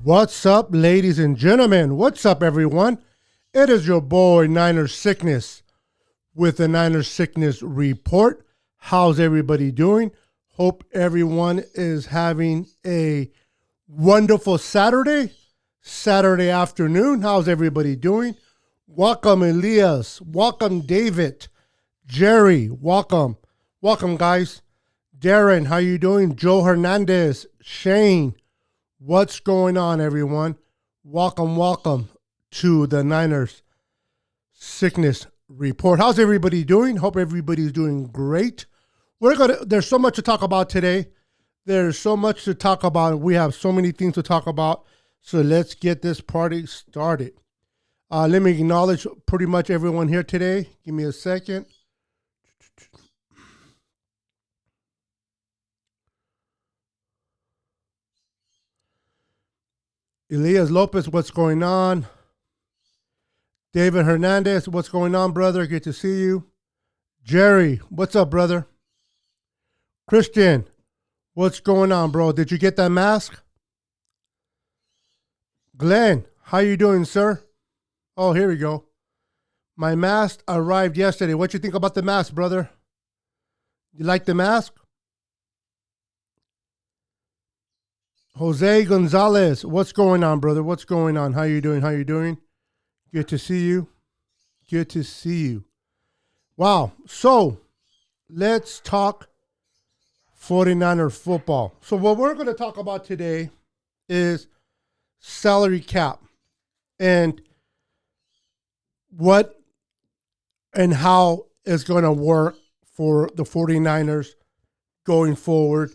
What's up, ladies and gentlemen? What's up, everyone? It is your boy, Niner Sickness, with the Niner Sickness Report. How's everybody doing? Hope everyone is having a wonderful Saturday afternoon. How's everybody doing? Welcome, Elias. Welcome, David. Jerry, welcome. Welcome, guys. Darren, how you doing? Joe Hernandez, Shane. What's going on, everyone? Welcome to the Niners Sickness Report. How's everybody doing? Hope everybody's doing great. There's so much to talk about today. There's so much to talk about. We have so many things to talk about. So let's get this party started. Let me acknowledge pretty much everyone here today. Give me a second. Elias Lopez, what's going on? David Hernandez, what's going on, brother? Good to see you. Jerry, what's up, brother? Christian, what's going on, bro? Did you get that mask? Glenn, how you doing, sir? Oh, here we go. My mask arrived yesterday. What you think about the mask, brother? You like the mask? Jose Gonzalez, what's going on, brother? What's going on? How you doing? Good to see you. Wow. So, let's talk 49er football. So, what we're going to talk about today is salary cap and what and how it's going to work for the 49ers going forward.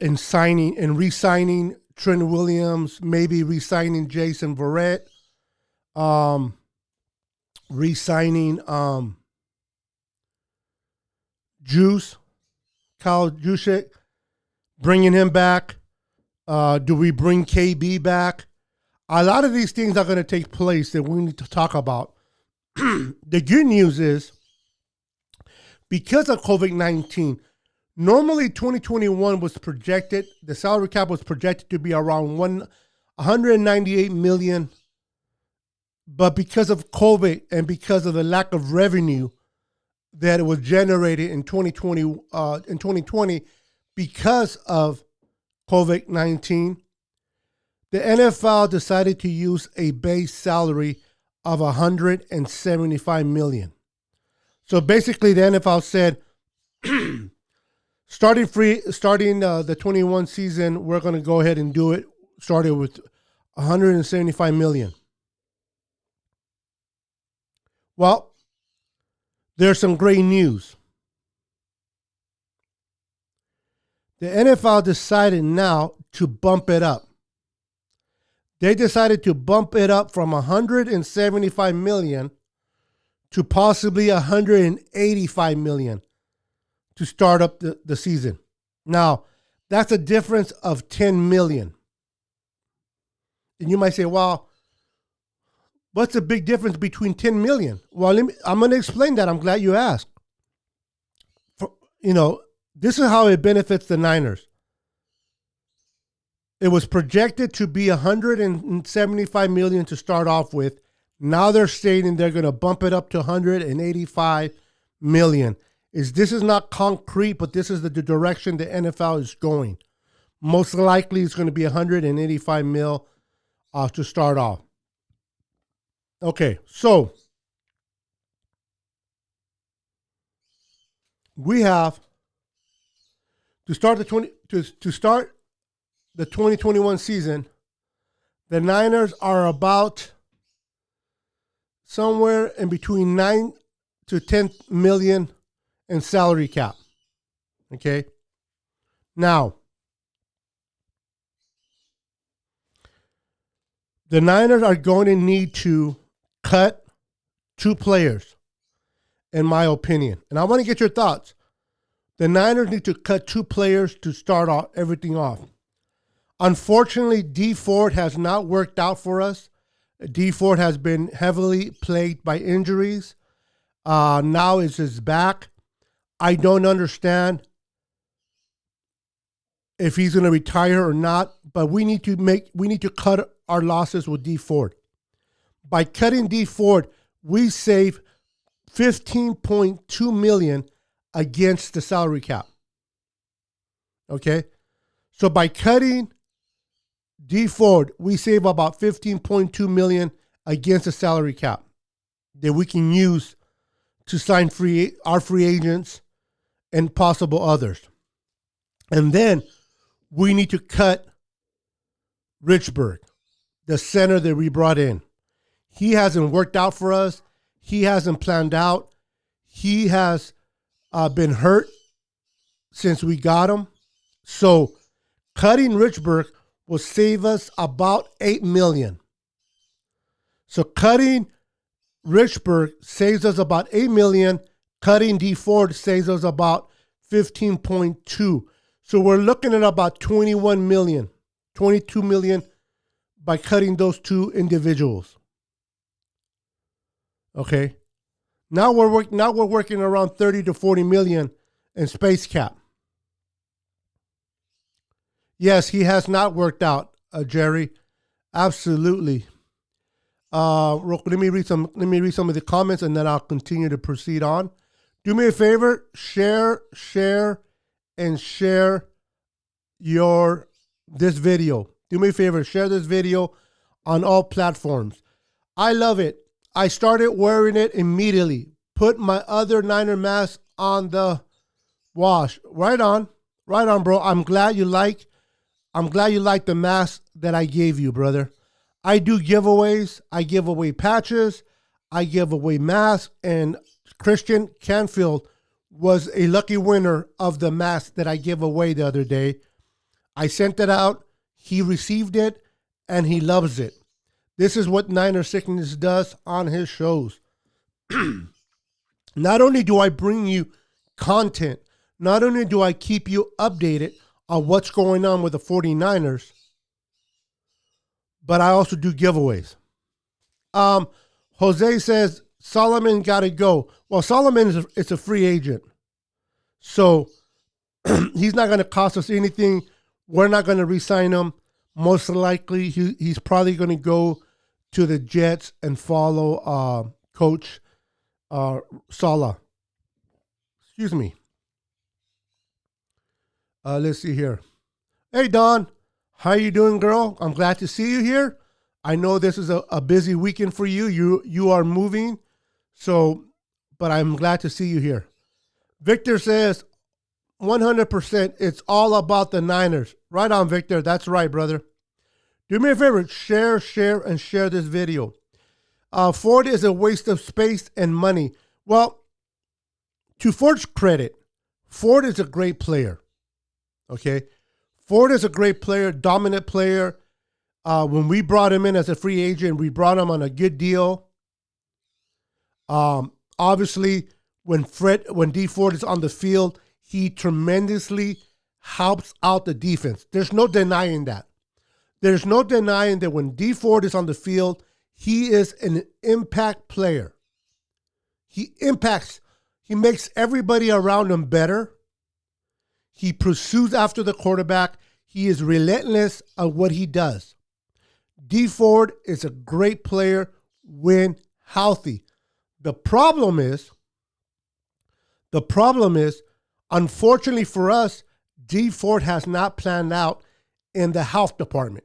And signing and re-signing Trent Williams, maybe re-signing Jason Verrett, re-signing Kyle Juszczyk, bringing him back. Do we bring KB back? A lot of these things are going to take place that we need to talk about. The good news is, because of COVID-19, normally 2021 was projected, the salary cap was projected to be around 198 million. But because of COVID and because of the lack of revenue that was generated in 2020 because of COVID-19, the NFL decided to use a base salary of 175 million. So basically the NFL said, Starting the 21 season, we're going to go ahead and do it. Started with 175 million. Well, there's some great news. The NFL decided now to bump it up. They decided to bump it up from 175 million to possibly 185 million. To start up the season. Now, that's a difference of 10 million. And you might say, well, what's the big difference between 10 million? Well, I'm going to explain that. I'm glad you asked. This is how it benefits the Niners. It was projected to be 175 million to start off with. Now they're stating they're going to bump it up to 185 million. This is not concrete, but this is the direction the NFL is going. Most likely it's going to be 185 mil to start off. Okay, so we have to start the 2021 season. The Niners are about somewhere in between 9 to 10 million and salary cap. Okay. Now, the Niners are going to need to cut 2 players, in my opinion. And I want to get your thoughts. The Niners need to cut 2 players to start everything off. Unfortunately, D Ford has not worked out for us. D Ford has been heavily plagued by injuries. Now it's his back. I don't understand if he's going to retire or not, but we need to cut our losses with D Ford. By cutting D Ford, we save $15.2 million against the salary cap. Okay? So by cutting D Ford, we save about $15.2 million against the salary cap that we can use to sign our free agents and possible others. And then we need to cut Richburg, the center that we brought in. He hasn't worked out for us. He hasn't planned out. He has been hurt since we got him. So cutting Richburg will save us about $8 million. So cutting Richburg saves us about $8 million. Cutting D Ford saves us about 15.2. So we're looking at about 21 million, 22 million by cutting those two individuals. Okay. Now we're working around 30 to 40 million in space cap. Yes, he has not worked out, Jerry. Absolutely. Let me read some of the comments and then I'll continue to proceed on. Do me a favor, share this video. Do me a favor, share this video on all platforms. I love it. I started wearing it immediately. Put my other Niner mask on the wash. Right on, bro. I'm glad you like the mask that I gave you, brother. I do giveaways. I give away patches. I give away masks. And Christian Canfield was a lucky winner of the mask that I gave away the other day. I sent it out. He received it, and he loves it. This is what Niner Sickness does on his shows. Not only do I bring you content, not only do I keep you updated on what's going on with the 49ers, but I also do giveaways. Jose says, Solomon got to go. Well, Solomon is a free agent. So he's not going to cost us anything. We're not going to re-sign him. Most likely, he's probably going to go to the Jets and follow Coach Saleh. Excuse me. Let's see here. Hey, Don. How you doing, girl? I'm glad to see you here. I know this is a busy weekend for you. You are moving. So, but I'm glad to see you here. Victor says, 100%, it's all about the Niners. Right on, Victor. That's right, brother. Do me a favor, share this video. Ford is a waste of space and money. Well, to Ford's credit, Ford is a great player. Okay? Ford is a great player, dominant player. When we brought him in as a free agent, we brought him on a good deal. Obviously, when D Ford is on the field, he tremendously helps out the defense. There's no denying that. There's no denying that when D Ford is on the field, he is an impact player. He impacts. He makes everybody around him better. He pursues after the quarterback. He is relentless at what he does. D Ford is a great player when healthy. The problem is, unfortunately for us, D Ford has not planned out in the health department.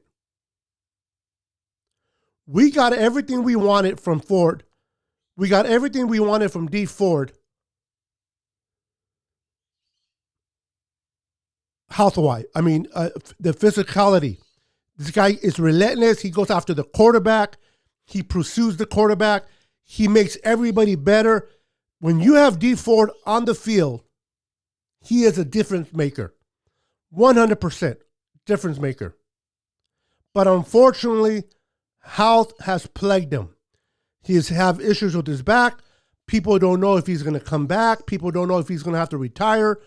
We got everything we wanted from Ford. We got everything we wanted from D Ford. Health-wise, the physicality. This guy is relentless. He goes after the quarterback. He pursues the quarterback. He makes everybody better. When you have D Ford on the field, he is a difference maker. 100% difference maker. But unfortunately, health has plagued him. He has issues with his back. People don't know if he's going to come back. People don't know if he's going to have to retire.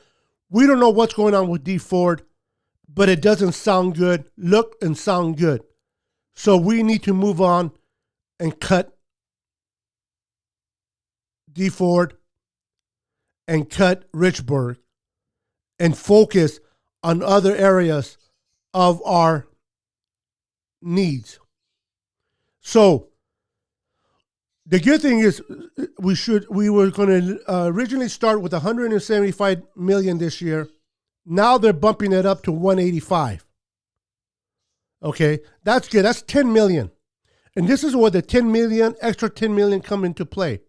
We don't know what's going on with D Ford, but it doesn't sound good, look and sound good. So we need to move on and cut D Ford and cut Richburg and focus on other areas of our needs. So the good thing is we were going to originally start with 175 million this year. Now they're bumping it up to 185. Okay, that's good. That's 10 million. And this is where the 10 million, extra 10 million come into play.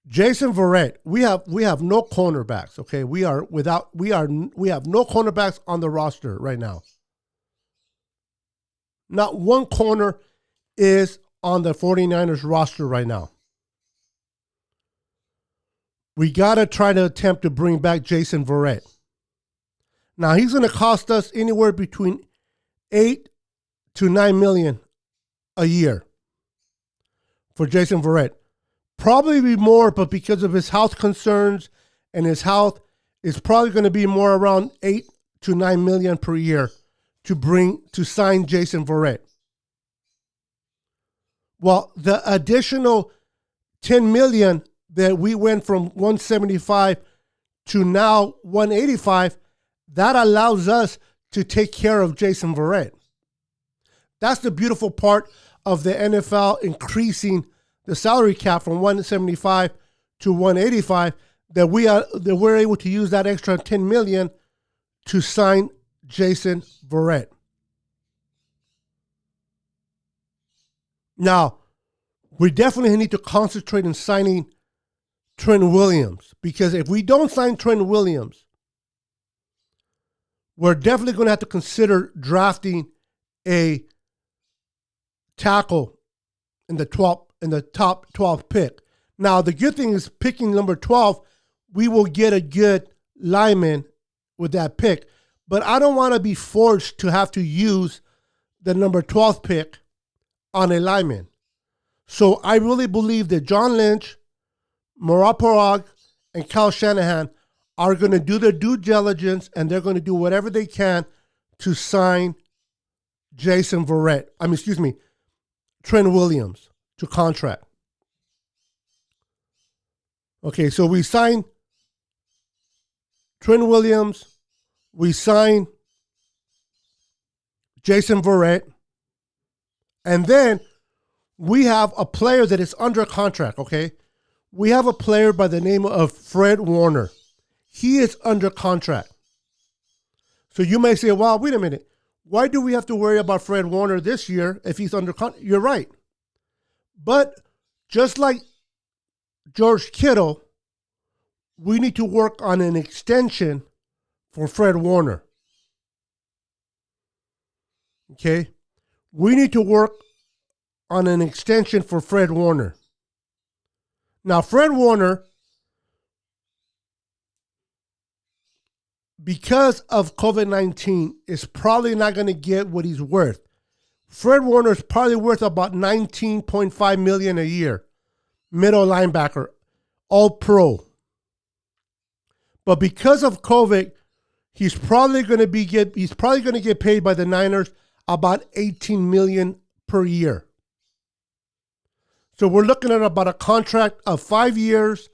Jason Verrett, we have no cornerbacks. Okay, we have no cornerbacks on the roster right now. Not one corner is on the 49ers roster right now. We got to try to attempt to bring back Jason Verrett. Now, he's going to cost us anywhere between 8 to 9 million a year for Jason Verrett. Probably be more, but because of his health concerns and his health, it's probably going to be more around 8 to 9 million per year to sign Jason Verrett. Well, the additional 10 million that we went from 175 to now 185, that allows us to take care of Jason Verrett. That's the beautiful part of the NFL increasing the salary cap from 175 to 185, that we're able to use that extra 10 million to sign Jason Verrett. Now, we definitely need to concentrate on signing Trent Williams, because if we don't sign Trent Williams, we're definitely going to have to consider drafting a tackle in the top 12 pick. Now, the good thing is, picking number 12, we will get a good lineman with that pick. But I don't want to be forced to have to use the number 12 pick on a lineman. So I really believe that John Lynch, Murat Parag, and Kyle Shanahan are going to do their due diligence, and they're going to do whatever they can to sign Trent Williams to contract. Okay, so we sign Trent Williams, we sign Jason Verrett, and then we have a player that is under contract, okay? We have a player by the name of Fred Warner. He is under contract. So you may say, well, wait a minute. Why do we have to worry about Fred Warner this year if he's under contract? You're right. But just like George Kittle, we need to work on an extension for Fred Warner. Okay? We need to work on an extension for Fred Warner. Now, Fred Warner, because of COVID-19, is probably not going to get what he's worth. Fred Warner is probably worth about $19.5 million a year. Middle linebacker, all pro. But because of COVID, he's probably going to get paid by the Niners about $18 million per year. So we're looking at about a contract of 5 years,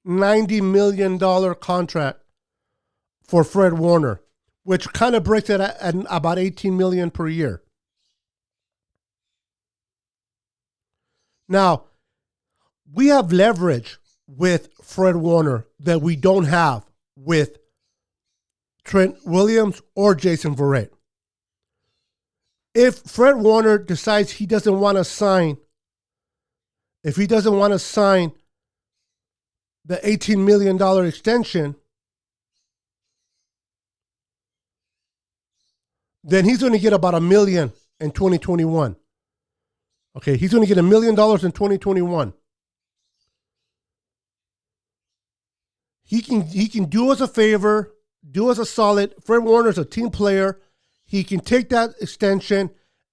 $90 million contract for Fred Warner, which kind of breaks it at about $18 million per year. Now, we have leverage with Fred Warner that we don't have with Trent Williams or Jason Verrett. If Fred Warner decides he doesn't want to sign the $18 million extension, then he's going to get about $1 million in 2021. Okay, he's going to get $1 million in 2021. He can do us a favor, do us a solid. Fred Warner's a team player. He can take that extension.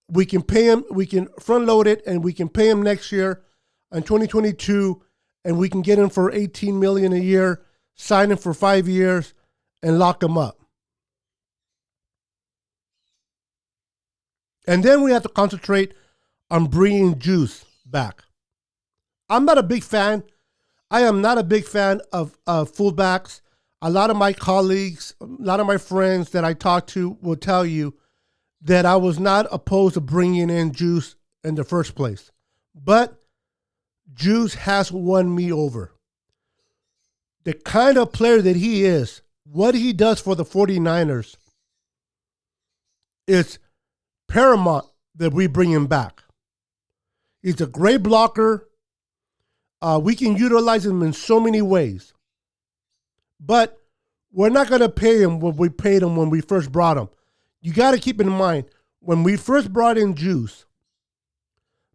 We can pay him. We can front load it, and we can pay him next year in 2022, and we can get him for $18 million a year, sign him for 5 years, and lock him up. And then we have to concentrate on bringing Juice back. I'm not a big fan I am not a big fan of fullbacks. A lot of my colleagues, a lot of my friends that I talk to will tell you that I was not opposed to bringing in Juice in the first place. But Juice has won me over. The kind of player that he is, what he does for the 49ers, is paramount that we bring him back. He's a great blocker. We can utilize him in so many ways. But we're not going to pay him what we paid him when we first brought him. You got to keep in mind, when we first brought in Juice,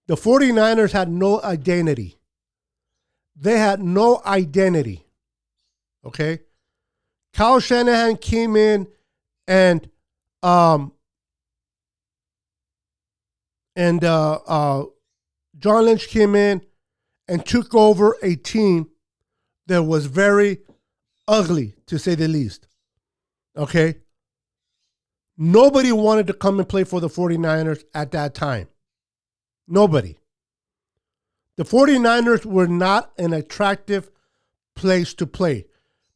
the 49ers had no identity. They had no identity. Okay? Kyle Shanahan came in and John Lynch came in and took over a team that was very ugly, to say the least. Okay? Nobody wanted to come and play for the 49ers at that time. Nobody. The 49ers were not an attractive place to play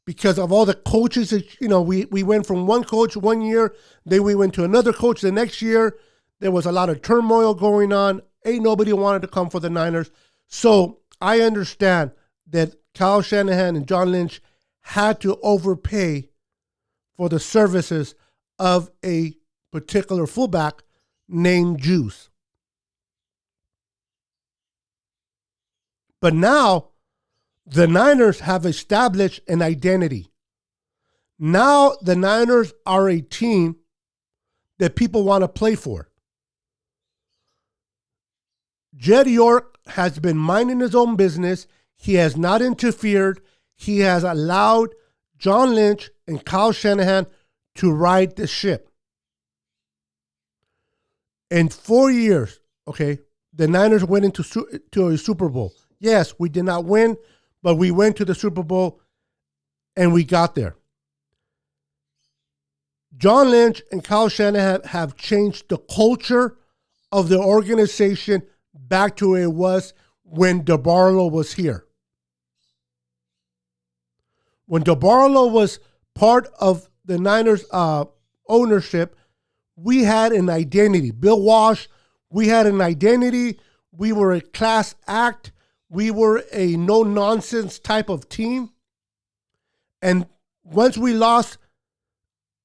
because of all the coaches that, we went from one coach one year, then we went to another coach the next year. There was a lot of turmoil going on. Ain't nobody wanted to come for the Niners. So I understand that Kyle Shanahan and John Lynch had to overpay for the services of a particular fullback named Juice. But now the Niners have established an identity. Now the Niners are a team that people want to play for. Jed York has been minding his own business. He has not interfered. He has allowed John Lynch and Kyle Shanahan to ride the ship. In 4 years, okay, the Niners went into a Super Bowl. Yes, we did not win, but we went to the Super Bowl and we got there. John Lynch and Kyle Shanahan have changed the culture of the organization back to where it was when DeBarlo was here. When DeBarlo was part of the Niners ownership, we had an identity. Bill Walsh, we had an identity. We were a class act. We were a no-nonsense type of team. And once we lost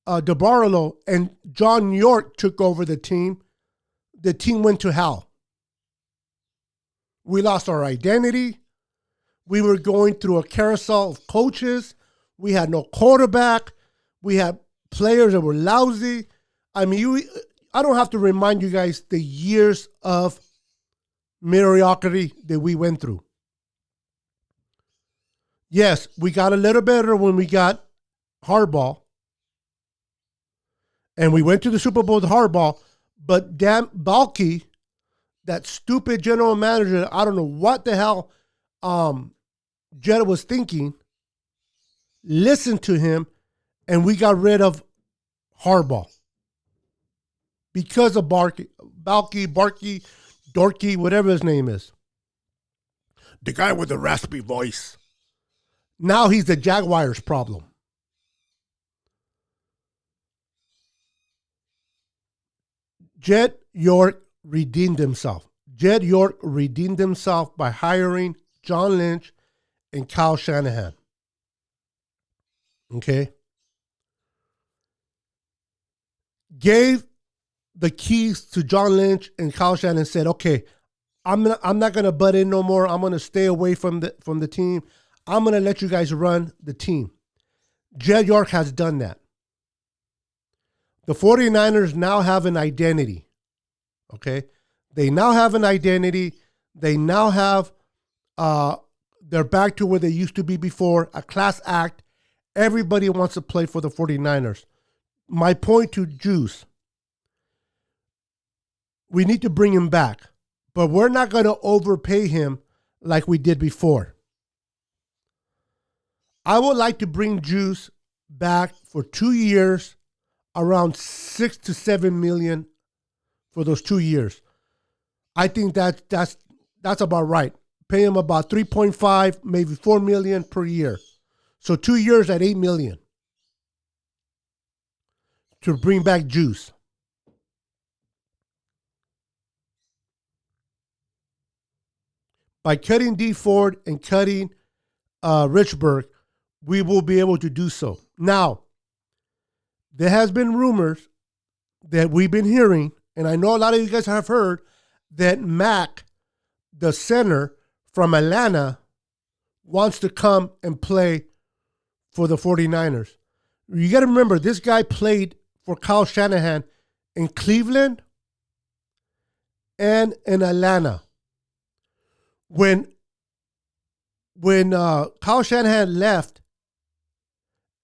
DeBarlo and John York took over the team went to hell. We lost our identity. We were going through a carousel of coaches. We had no quarterback. We had players that were lousy. I mean, I don't have to remind you guys the years of mediocrity that we went through. Yes, we got a little better when we got Harbaugh. And we went to the Super Bowl with Harbaugh. But damn Balky, that stupid general manager, I don't know what the hell Jed was thinking. Listened to him, and we got rid of Harbaugh. Because of Barkey, Dorky, whatever his name is. The guy with the raspy voice. Now he's the Jaguars' problem. Jed York redeemed himself. Jed York redeemed himself by hiring John Lynch and Kyle Shanahan. Okay? Gave the keys to John Lynch and Kyle Shanahan and said, okay, I'm not gonna butt in no more. I'm gonna stay away from the team. I'm gonna let you guys run the team. Jed York has done that. The 49ers now have an identity. Okay? They now have an identity. They now have they're back to where they used to be before, a class act. Everybody wants to play for the 49ers. My point to Juice, we need to bring him back, but we're not going to overpay him like we did before. I would like to bring Juice back for 2 years, around 6 to 7 million for those 2 years. I think that's about right. pay him about 3.5, maybe 4 million per year. So 2 years at 8 million to bring back Juice. By cutting D Ford and cutting Richburg, we will be able to do so. Now, there has been rumors that we've been hearing, and I know a lot of you guys have heard, that Mac, the center from Atlanta, wants to come and play for the 49ers. You got to remember, this guy played for Kyle Shanahan in Cleveland and in Atlanta. When Kyle Shanahan left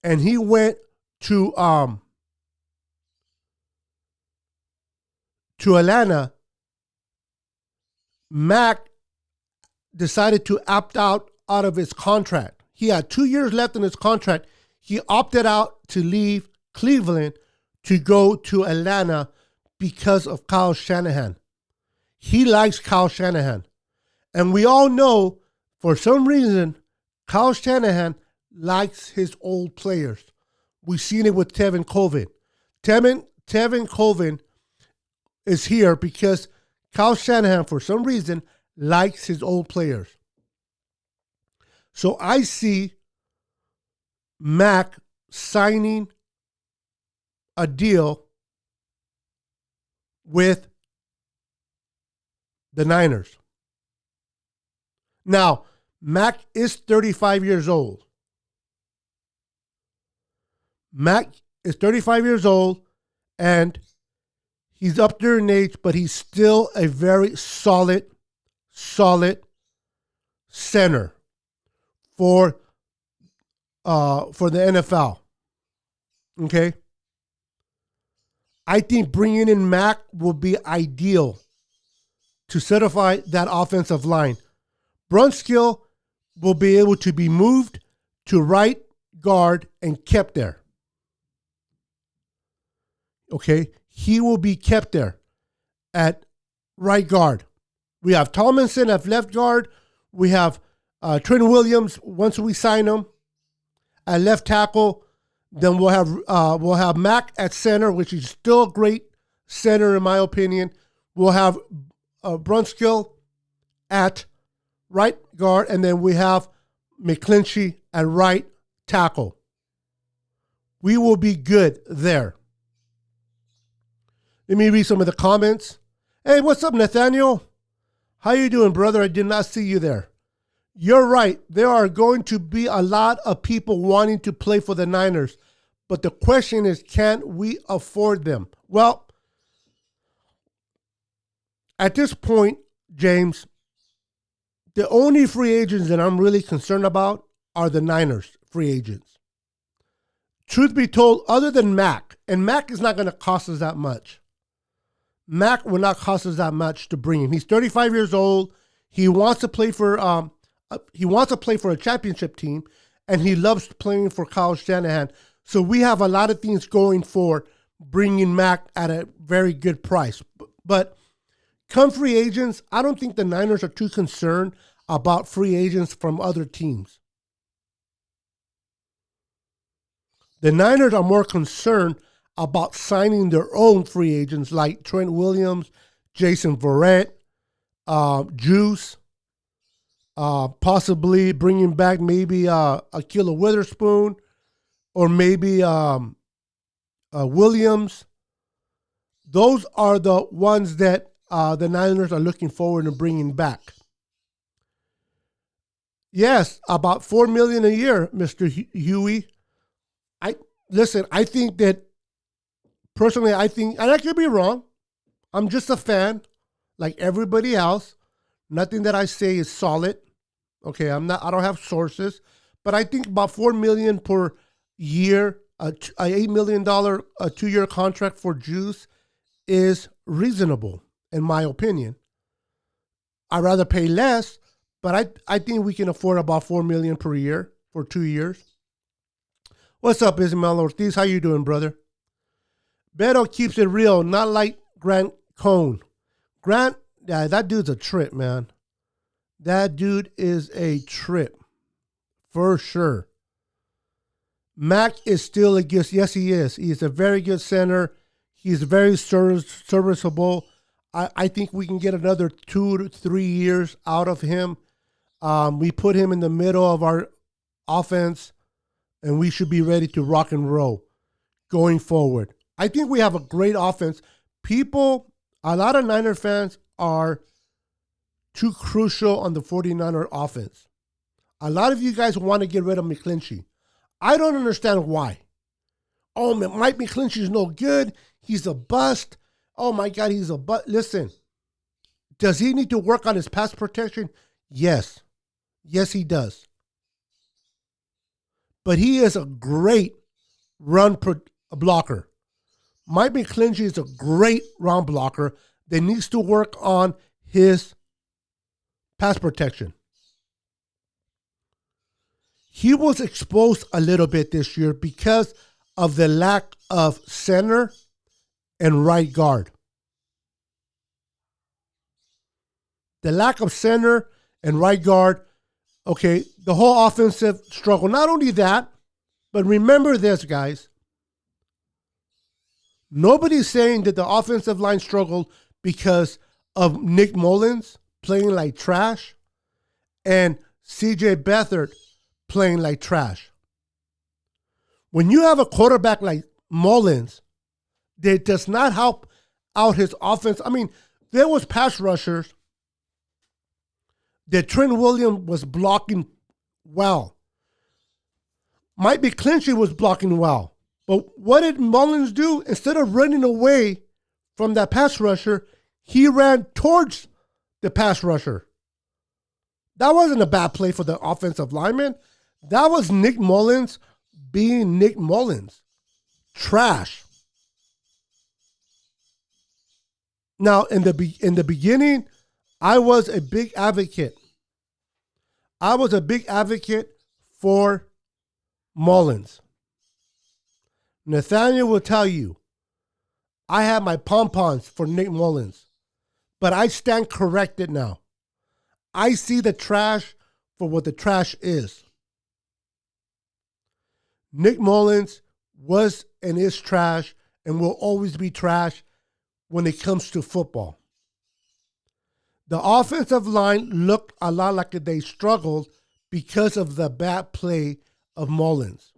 and he went to Atlanta, Mac decided to opt out of his contract. He had 2 years left in his contract. He opted out to leave Cleveland to go to Atlanta because of Kyle Shanahan. He likes Kyle Shanahan. And we all know, for some reason, Kyle Shanahan likes his old players. We've seen it with Tevin Colvin. Tevin Colvin is here because Kyle Shanahan, for some reason, likes his old players. So I see Mac signing a deal with the Niners. Now, Mac is 35 years old. Mac is 35 years old, and he's up there in age, but he's still a very solid center for the NFL. Okay? I think bringing in Mac will be ideal to certify that offensive line. Brunskill will be able to be moved to right guard and kept there. Okay? He will be kept there at right guard. We have Tomlinson at left guard. We have Trent Williams once we sign him at left tackle. Then we'll have Mac at center, which is still a great center in my opinion. We'll have Brunskill at right guard, and then we have McClinchy at right tackle. We will be good there. Let me read some of the comments. Hey, what's up, Nathaniel? How you doing, brother? I did not see you there. You're right. There are going to be a lot of people wanting to play for the Niners. But the question is, can we afford them? Well, at this point, James, the only free agents that I'm really concerned about are the Niners free agents. Truth be told, other than Mac, and Mac is not going to cost us that much. Mac will not cost us that much to bring him. He's 35 years old. He wants to play for a championship team, and he loves playing for Kyle Shanahan. So we have a lot of things going for bringing Mac at a very good price. But come free agents, I don't think the Niners are too concerned about free agents from other teams. The Niners are more concerned about signing their own free agents like Trent Williams, Jason Verrett, Juice, possibly bringing back maybe Ahkello Witherspoon, or maybe Williams. Those are the ones that the Niners are looking forward to bringing back. Yes, about $4 million a year, Mr. Huey. I think that personally, and I could be wrong. I'm just a fan, like everybody else. Nothing that I say is solid. Okay, I don't have sources, but I think about $4 million per year, a $8 million 2-year contract for Juice is reasonable, in my opinion. I'd rather pay less, but I think we can afford about $4 million per year for 2 years. What's up, Ismael Ortiz? How you doing, brother? Beto keeps it real, not like Grant Cohn. Grant, yeah, that dude's a trip, man. That dude is a trip for sure. Mac is still a good. Yes, he is. He's a very good center. He's very serviceable. I think we can get another 2 to 3 years out of him. We put him in the middle of our offense, and we should be ready to rock and roll going forward. I think we have a great offense. A lot of Niner fans are too crucial on the 49er offense. A lot of you guys want to get rid of McClinchy. I don't understand why. Oh, Mike McClinchy is no good. He's a bust. Oh, my God, he's a bust. Listen, does he need to work on his pass protection? Yes. Yes, he does. But he is a great run blocker. Mike McClinchy is a great run blocker that needs to work on his pass protection. He was exposed a little bit this year because of the lack of center and right guard. The lack of center and right guard, okay, the whole offensive struggle. Not only that, but remember this, guys. Nobody's saying that the offensive line struggled because of Nick Mullins playing like trash and C.J. Beathard playing like trash. When you have a quarterback like Mullins that does not help out his offense, I mean, there was pass rushers that Trent Williams was blocking well. Mike McClinchy was blocking well. But what did Mullins do? Instead of running away from that pass rusher, he ran towards the pass rusher. That wasn't a bad play for the offensive lineman. That was Nick Mullins being Nick Mullins. Trash. Now, in the beginning, I was a big advocate. I was a big advocate for Mullins. Nathaniel will tell you, I have my pom-poms for Nick Mullins, but I stand corrected now. I see the trash for what the trash is. Nick Mullins was and is trash and will always be trash when it comes to football. The offensive line looked a lot like they struggled because of the bad play of Mullins.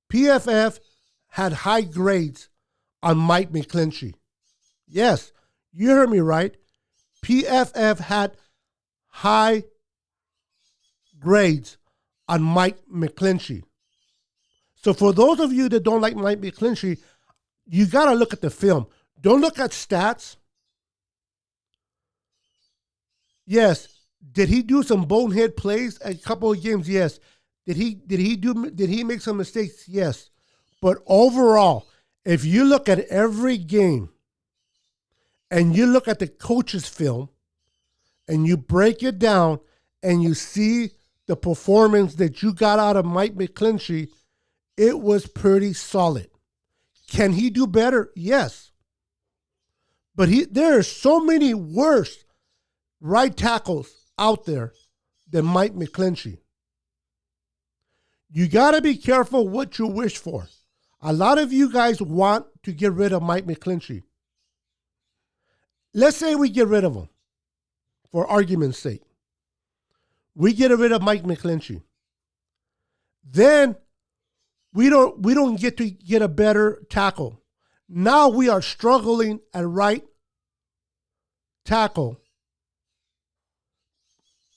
PFF had high grades on Mike McClinchy. Yes, you heard me right. PFF had high grades on Mike McClinchy. So for those of you that don't like Mike McClinchy, you got to look at the film. Don't look at stats. Yes, did he do some bonehead plays a couple of games? Yes. Did he make some mistakes? Yes. But overall, if you look at every game and you look at the coach's film and you break it down and you see the performance that you got out of Mike McClinchy, it was pretty solid. Can he do better? Yes. But there are so many worse right tackles out there than Mike McClinchy. You got to be careful what you wish for. A lot of you guys want to get rid of Mike McClinchy. Let's say we get rid of him, for argument's sake. We get rid of Mike McClinchy. Then we don't get to get a better tackle. Now we are struggling at right tackle.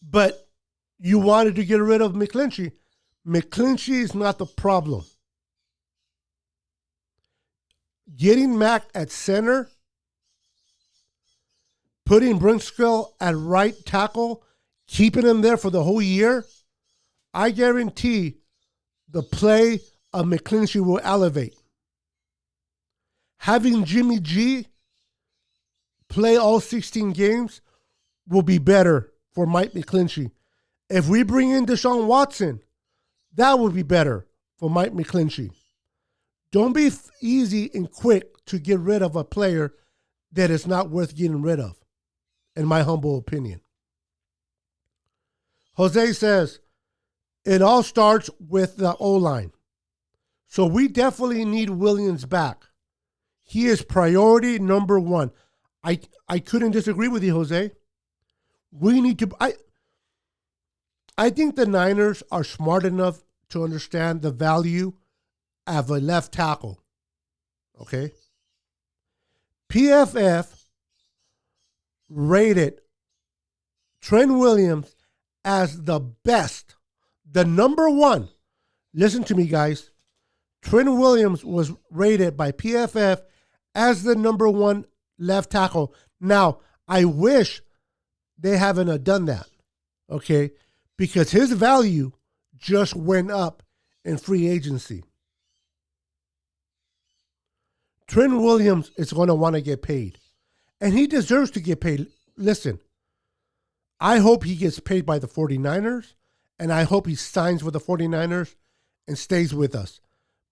But you wanted to get rid of McClinchy. McClinchy is not the problem. Getting Mac at center, putting Brinskill at right tackle, keeping him there for the whole year, I guarantee the play of McClinchy will elevate. Having Jimmy G play all 16 games will be better for Mike McClinchy. If we bring in Deshaun Watson, that would be better for Mike McClinchy. Don't be easy and quick to get rid of a player that is not worth getting rid of. in my humble opinion. Jose says, it all starts with the O-line. So we definitely need Williams back. He is priority number one. I couldn't disagree with you, Jose. We need to... I think the Niners are smart enough to understand the value of a left tackle. Okay? PFF rated Trent Williams as the best, the number one. Listen to me, guys. Trent Williams was rated by PFF as the number one left tackle. Now, I wish they haven't done that, okay? Because his value just went up in free agency. Trent Williams is going to want to get paid. And he deserves to get paid. Listen, I hope he gets paid by the 49ers, and I hope he signs with the 49ers and stays with us.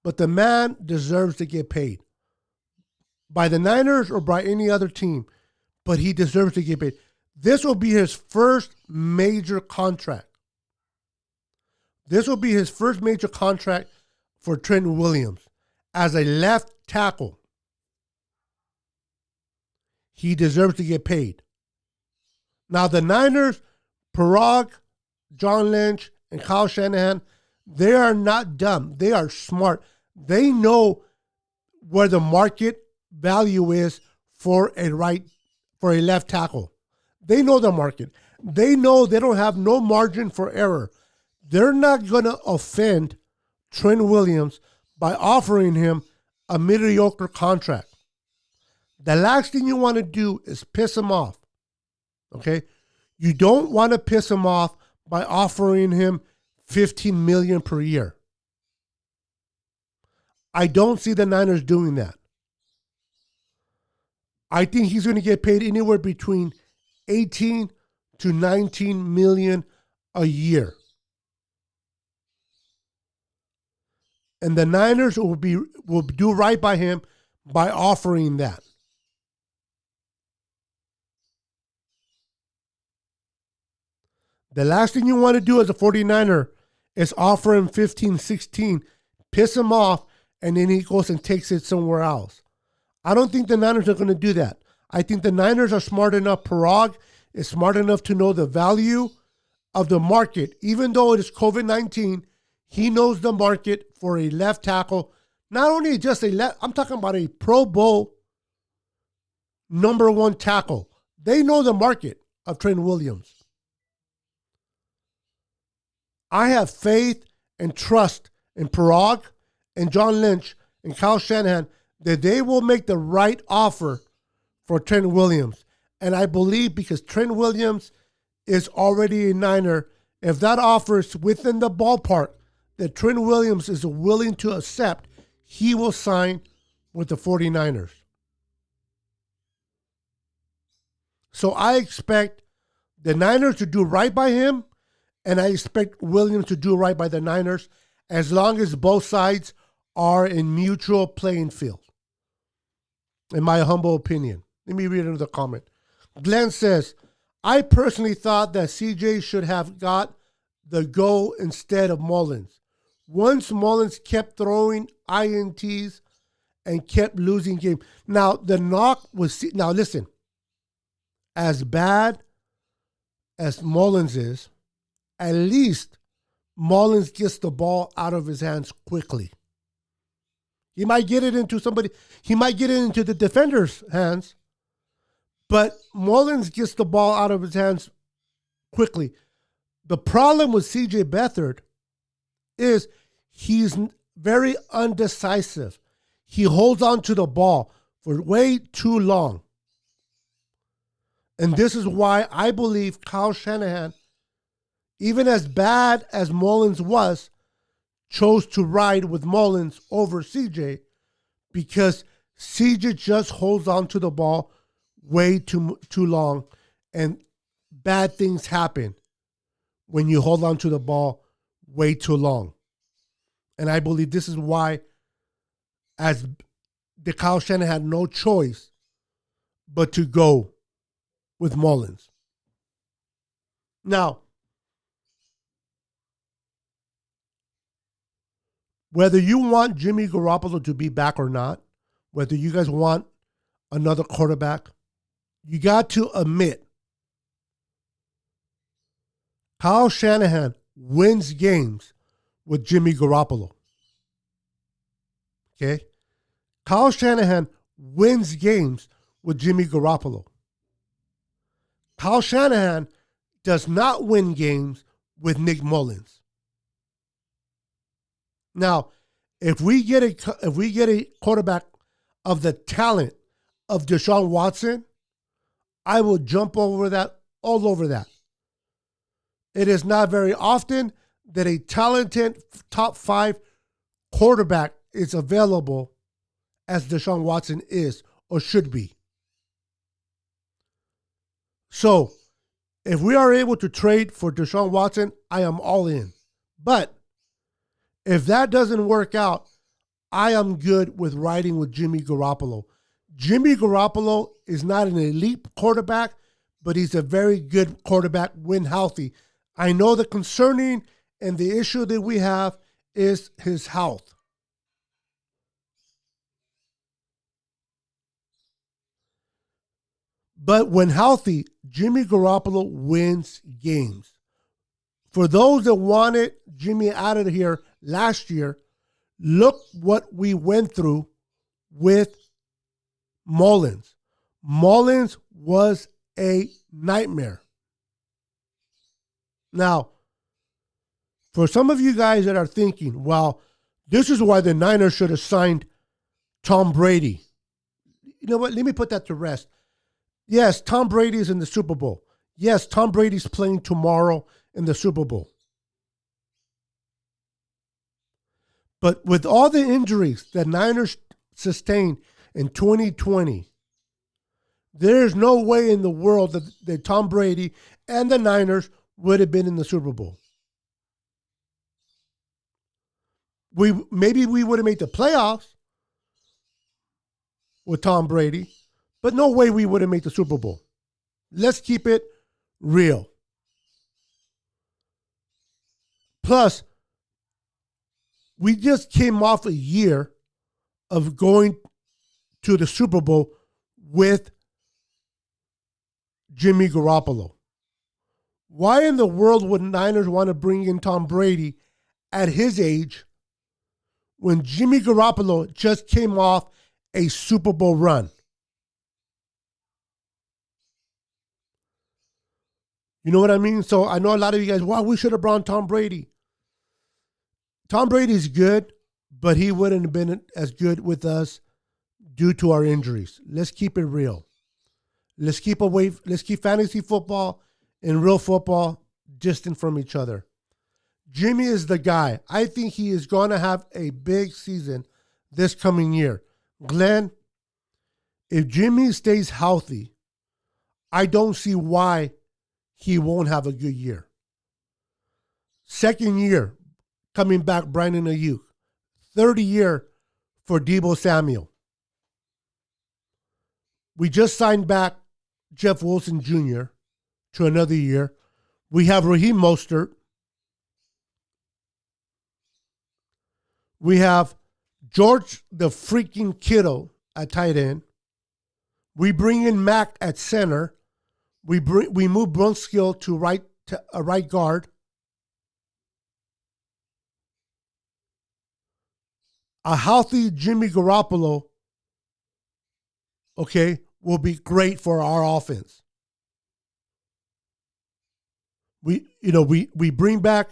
But the man deserves to get paid. By the Niners or by any other team. But he deserves to get paid. This will be his first major contract. This will be his first major contract for Trent Williams as a left tackle. He deserves to get paid. Now, the Niners, Parag, John Lynch, and Kyle Shanahan, they are not dumb. They are smart. They know where the market value is for a left tackle. They know the market. They know they don't have no margin for error. They're not going to offend Trent Williams by offering him a mediocre contract. The last thing you want to do is piss him off. Okay? You don't want to piss him off by offering him $15 million per year. I don't see the Niners doing that. I think he's going to get paid anywhere between 18 to 19 million a year. And the Niners will do right by him by offering that. The last thing you want to do as a 49er is offer him 15, 16, piss him off, and then he goes and takes it somewhere else. I don't think the Niners are going to do that. I think the Niners are smart enough. Parag is smart enough to know the value of the market. Even though it is COVID-19, he knows the market for a left tackle. Not only just a left, I'm talking about a Pro Bowl number one tackle. They know the market of Trent Williams. I have faith and trust in Parag and John Lynch and Kyle Shanahan that they will make the right offer for Trent Williams. And I believe because Trent Williams is already a Niner, if that offer is within the ballpark that Trent Williams is willing to accept, he will sign with the 49ers. So I expect the Niners to do right by him, and I expect Williams to do right by the Niners as long as both sides are in mutual playing field. In my humble opinion. Let me read another comment. Glenn says, I personally thought that CJ should have got the go instead of Mullins. Once Mullins kept throwing INTs and kept losing games. Now, the knock was... Now, listen. As bad as Mullins is, at least Mullins gets the ball out of his hands quickly. He might get it into somebody. He might get it into the defender's hands. But Mullins gets the ball out of his hands quickly. The problem with CJ Beathard is he's very undecisive. He holds on to the ball for way too long. And this is why I believe Kyle Shanahan, even as bad as Mullins was, chose to ride with Mullins over CJ because CJ just holds on to the ball way too long, and bad things happen when you hold on to the ball way too long. And I believe this is why, as the Kyle Shanahan had no choice but to go with Mullins. Now, whether you want Jimmy Garoppolo to be back or not, whether you guys want another quarterback, you got to admit Kyle Shanahan wins games with Jimmy Garoppolo. Okay? Kyle Shanahan wins games with Jimmy Garoppolo. Kyle Shanahan does not win games with Nick Mullins. Now, if we get a quarterback of the talent of Deshaun Watson, I will jump over that, all over that. It is not very often that a talented top 5 quarterback is available as Deshaun Watson is or should be. So, if we are able to trade for Deshaun Watson, I am all in. But if that doesn't work out, I am good with riding with Jimmy Garoppolo. Jimmy Garoppolo is not an elite quarterback, but he's a very good quarterback when healthy. I know the concerning and the issue that we have is his health. But when healthy, Jimmy Garoppolo wins games. For those that wanted Jimmy out of here last year, look what we went through with Mullins. Mullins was a nightmare. Now, for some of you guys that are thinking, well, this is why the Niners should have signed Tom Brady. You know what? Let me put that to rest. Yes, Tom Brady is in the Super Bowl. Yes, Tom Brady's playing tomorrow in the Super Bowl. But with all the injuries that Niners sustained in 2020, there's no way in the world that Tom Brady and the Niners would have been in the Super Bowl. Maybe we would have made the playoffs with Tom Brady, but no way we would have made the Super Bowl. Let's keep it real. Plus, we just came off a year of going to the Super Bowl with Jimmy Garoppolo. Why in the world would Niners want to bring in Tom Brady at his age when Jimmy Garoppolo just came off a Super Bowl run? You know what I mean? So I know a lot of you guys, wow, we should have brought Tom Brady. Tom Brady's good, but he wouldn't have been as good with us due to our injuries. Let's keep it real. Let's keep fantasy football and real football distant from each other. Jimmy is the guy. I think he is going to have a big season this coming year. Glenn, if Jimmy stays healthy, I don't see why he won't have a good year. Second year, coming back, Brandon Ayuk. Third year for Deebo Samuel. We just signed back Jeff Wilson Jr. to another year. We have Raheem Mostert. We have George the freaking Kittle at tight end. We bring in Mack at center. We move Brunskill to a right guard. A healthy Jimmy Garoppolo, okay, will be great for our offense. We bring back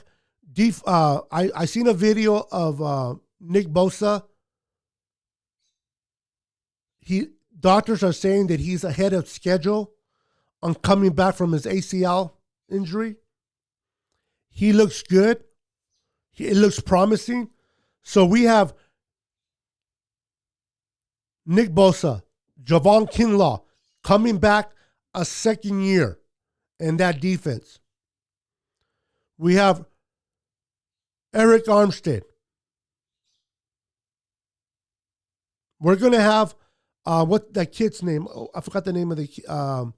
I seen a video of Nick Bosa. Doctors are saying that he's ahead of schedule on coming back from his ACL injury. He looks good. It looks promising. So we have Nick Bosa, Javon Kinlaw coming back a second year in that defense. We have Eric Armstead. We're going to have, what that kid's name? Oh, I forgot the name of the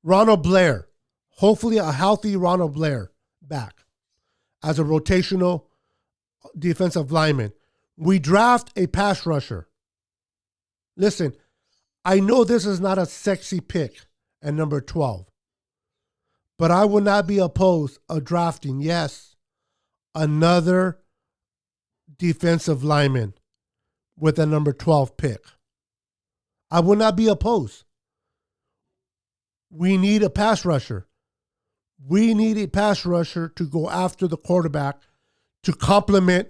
Ronald Blair, hopefully a healthy Ronald Blair back as a rotational defensive lineman. We draft a pass rusher. Listen, I know this is not a sexy pick at number 12, but I would not be opposed of drafting, yes, another defensive lineman with a number 12 pick. I would not be opposed. We need a pass rusher. We need a pass rusher to go after the quarterback to complement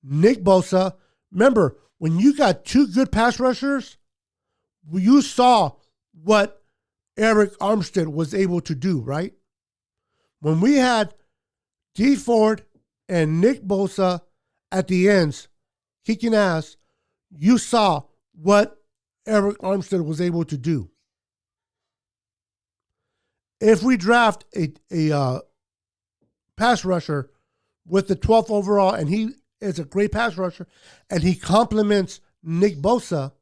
Nick Bosa. Remember, when you got two good pass rushers, you saw what Eric Armstead was able to do, right? When we had Dee Ford and Nick Bosa at the ends, kicking ass, you saw what Eric Armstead was able to do. If we draft a pass rusher with the 12th overall, and he is a great pass rusher, and he complements Nick Bosa,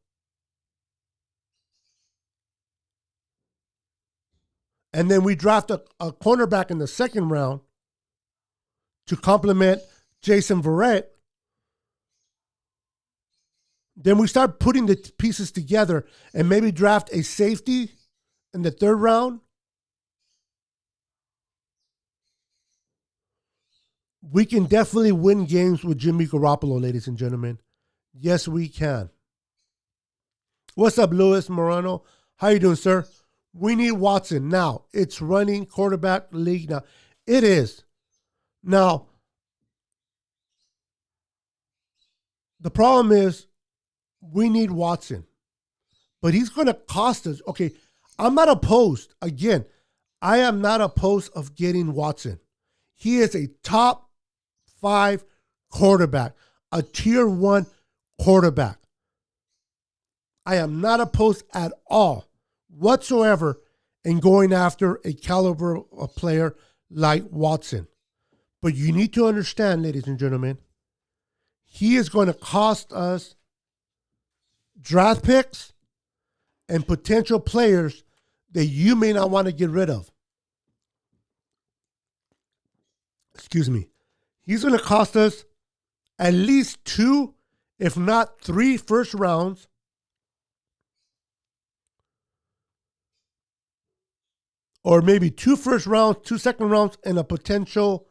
and then we draft a cornerback in the second round to complement Jason Verrett, then we start putting the pieces together and maybe draft a safety in the third round. We can definitely win games with Jimmy Garoppolo, ladies and gentlemen. Yes, we can. What's up, Luis Morano? How you doing, sir? We need Watson. Now, it's running quarterback league now. It is. Now, the problem is we need Watson. But he's going to cost us. Okay, I'm not opposed. Again, I am not opposed of getting Watson. He is a top 5 quarterback, a tier 1 quarterback. I am not opposed at all whatsoever in going after a caliber of player like Watson. But you need to understand, ladies and gentlemen, he is going to cost us draft picks and potential players that you may not want to get rid of. Excuse me. He's going to cost us at least 2, if not 3 first rounds, or maybe 2 first rounds, 2 second rounds, and a potential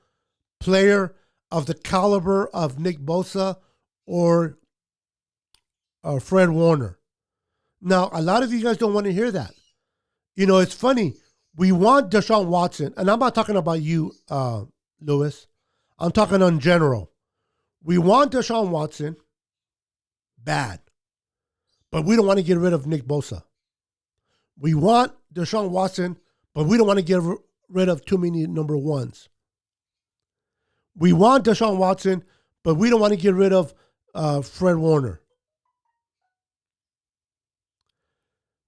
player of the caliber of Nick Bosa or Fred Warner. Now, a lot of you guys don't want to hear that. You know, it's funny. We want Deshaun Watson, and I'm not talking about you, Lewis. I'm talking in general. We want Deshaun Watson bad, but we don't want to get rid of Nick Bosa. We want Deshaun Watson, but we don't want to get rid of too many number ones. We want Deshaun Watson, but we don't want to get rid of Fred Warner.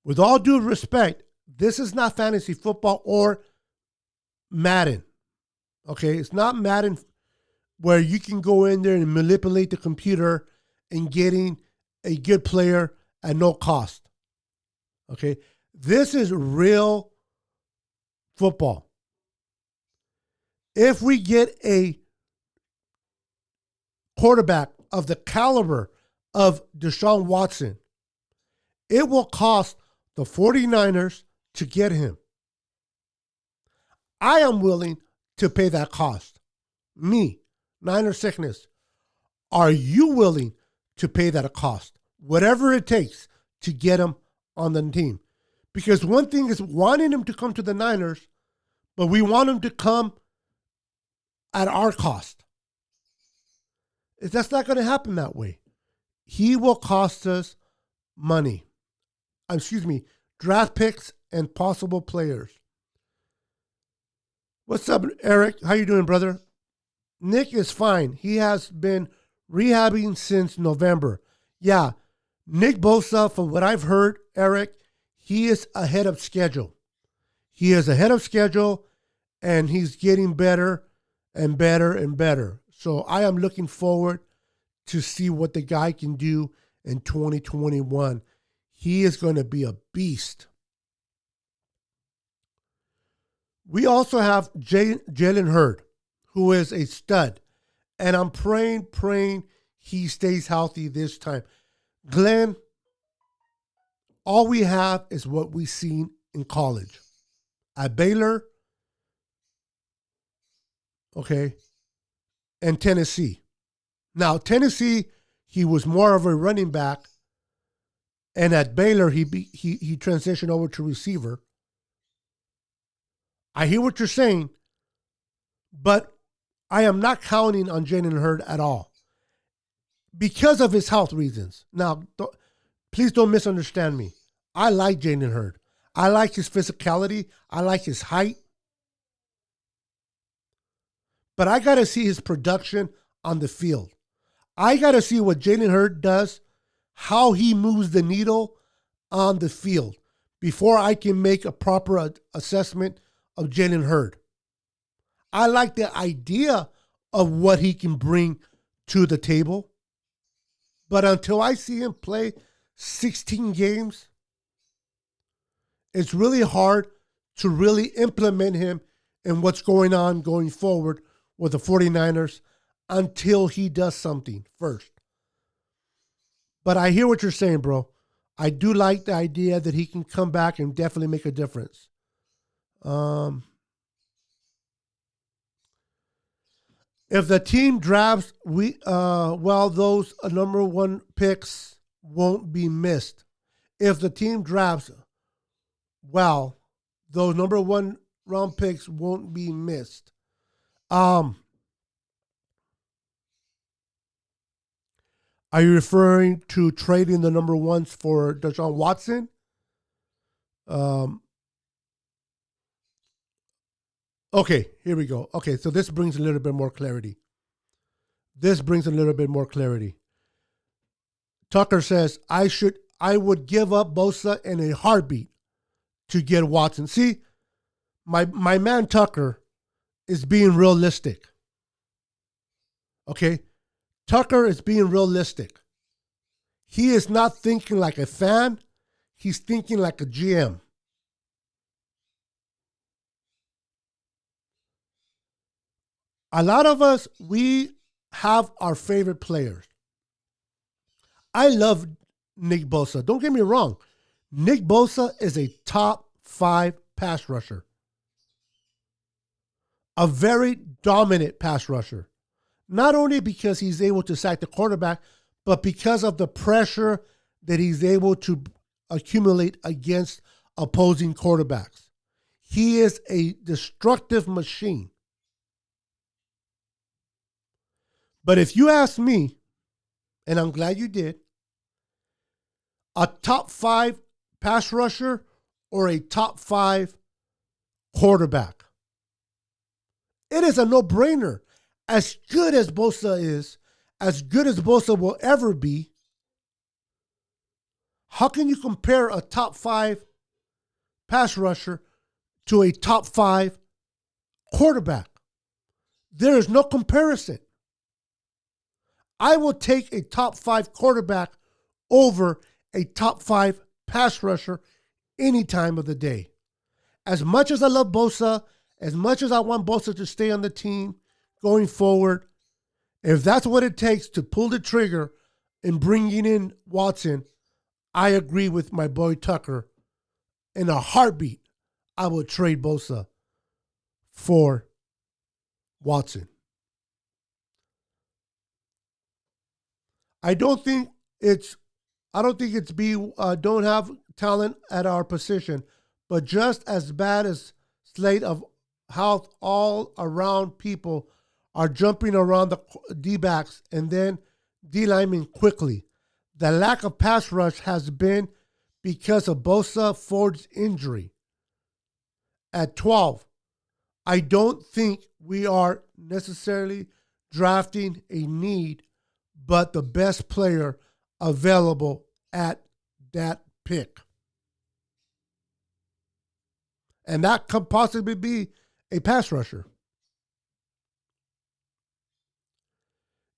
With all due respect, this is not fantasy football or Madden. Okay, it's not Madden where you can go in there and manipulate the computer and getting a good player at no cost. Okay, this is real football. If we get a quarterback of the caliber of Deshaun Watson, it will cost the 49ers to get him. I am willing to pay that cost. Me, Niner Sickness. Are you willing to pay that cost? Whatever it takes to get him on the team. Because one thing is wanting him to come to the Niners, but we want him to come at our cost. That's not going to happen that way. He will cost us money. Draft picks and possible players. What's up, Eric? How you doing, brother? Nick is fine. He has been rehabbing since November. Yeah, Nick Bosa, from what I've heard, Eric, he is ahead of schedule. He is ahead of schedule, and he's getting better and better and better. So I am looking forward to see what the guy can do in 2021. He is going to be a beast. We also have Jalen Hurd, who is a stud. And I'm praying he stays healthy this time. Glenn, all we have is what we seen in college. At Baylor, okay, and Tennessee. Now, Tennessee, he was more of a running back. And at Baylor, he transitioned over to receiver. I hear what you're saying, but I am not counting on Jalen Hurd at all because of his health reasons. Now, please don't misunderstand me. I like Jalen Hurd. I like his physicality. I like his height. But I got to see his production on the field. I got to see what Jalen Hurd does, how he moves the needle on the field before I can make a proper assessment of Jalen Hurd. I like the idea of what he can bring to the table. But until I see him play 16 games, it's really hard to really implement him in what's going on going forward with the 49ers until he does something first. But I hear what you're saying, bro. I do like the idea that he can come back and definitely make a difference. If the team drafts, those number one picks won't be missed. If the team drafts, those number one round picks won't be missed. Are you referring to trading the number ones for Deshaun Watson? Okay, here we go. Okay, so this brings a little bit more clarity. Tucker says, I would give up Bosa in a heartbeat to get Watson. See, my man Tucker is being realistic. Okay? Tucker is being realistic. He is not thinking like a fan. He's thinking like a GM. A lot of us, we have our favorite players. I love Nick Bosa. Don't get me wrong. Nick Bosa is a top 5 pass rusher. A very dominant pass rusher. Not only because he's able to sack the quarterback, but because of the pressure that he's able to accumulate against opposing quarterbacks. He is a destructive machine. But if you ask me, and I'm glad you did, a top 5 pass rusher or a top 5 quarterback, it is a no-brainer. As good as Bosa is, as good as Bosa will ever be, how can you compare a top 5 pass rusher to a top 5 quarterback? There is no comparison. I will take a top 5 quarterback over a top 5 pass rusher any time of the day. As much as I love Bosa, as much as I want Bosa to stay on the team going forward, if that's what it takes to pull the trigger in bringing in Watson, I agree with my boy Tucker. In a heartbeat, I will trade Bosa for Watson. I don't think it's don't have talent at our position, but just as bad as slate of health all around people are jumping around the D-backs and then D-linemen quickly. The lack of pass rush has been because of Bosa Ford's injury. At 12, I don't think we are necessarily drafting a need, but the best player available at that pick. And that could possibly be a pass rusher.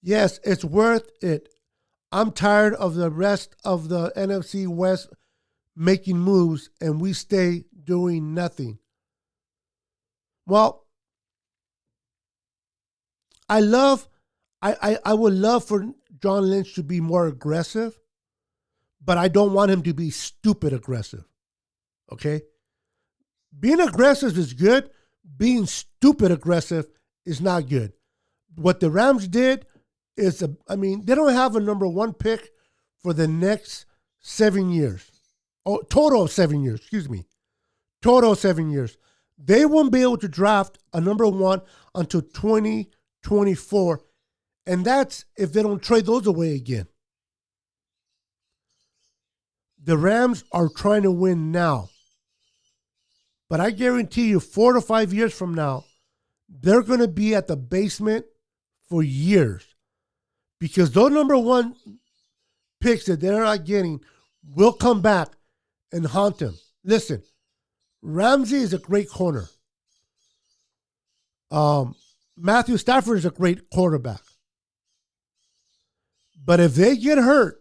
Yes, it's worth it. I'm tired of the rest of the NFC West making moves and we stay doing nothing. Well, I love I would love for John Lynch to be more aggressive, but I don't want him to be stupid aggressive. Okay? Being aggressive is good. Being stupid aggressive is not good. What the Rams did is, they don't have a number one pick for the next 7 years. Oh, total of 7 years, excuse me. Total of 7 years. They won't be able to draft a number one until 2024. And that's if they don't trade those away again. The Rams are trying to win now. But I guarantee you, 4 to 5 years from now, they're going to be at the basement for years. Because those number one picks that they're not getting will come back and haunt them. Listen, Ramsey is a great corner. Matthew Stafford is a great quarterback. But if they get hurt,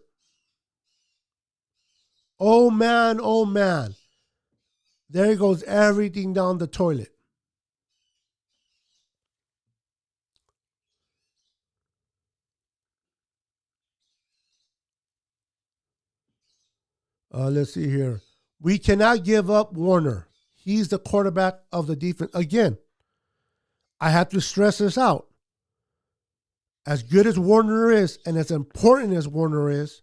oh man, there goes everything down the toilet. Let's see here. We cannot give up Warner. He's the quarterback of the defense. Again, I have to stress this out. As good as Warner is, and as important as Warner is,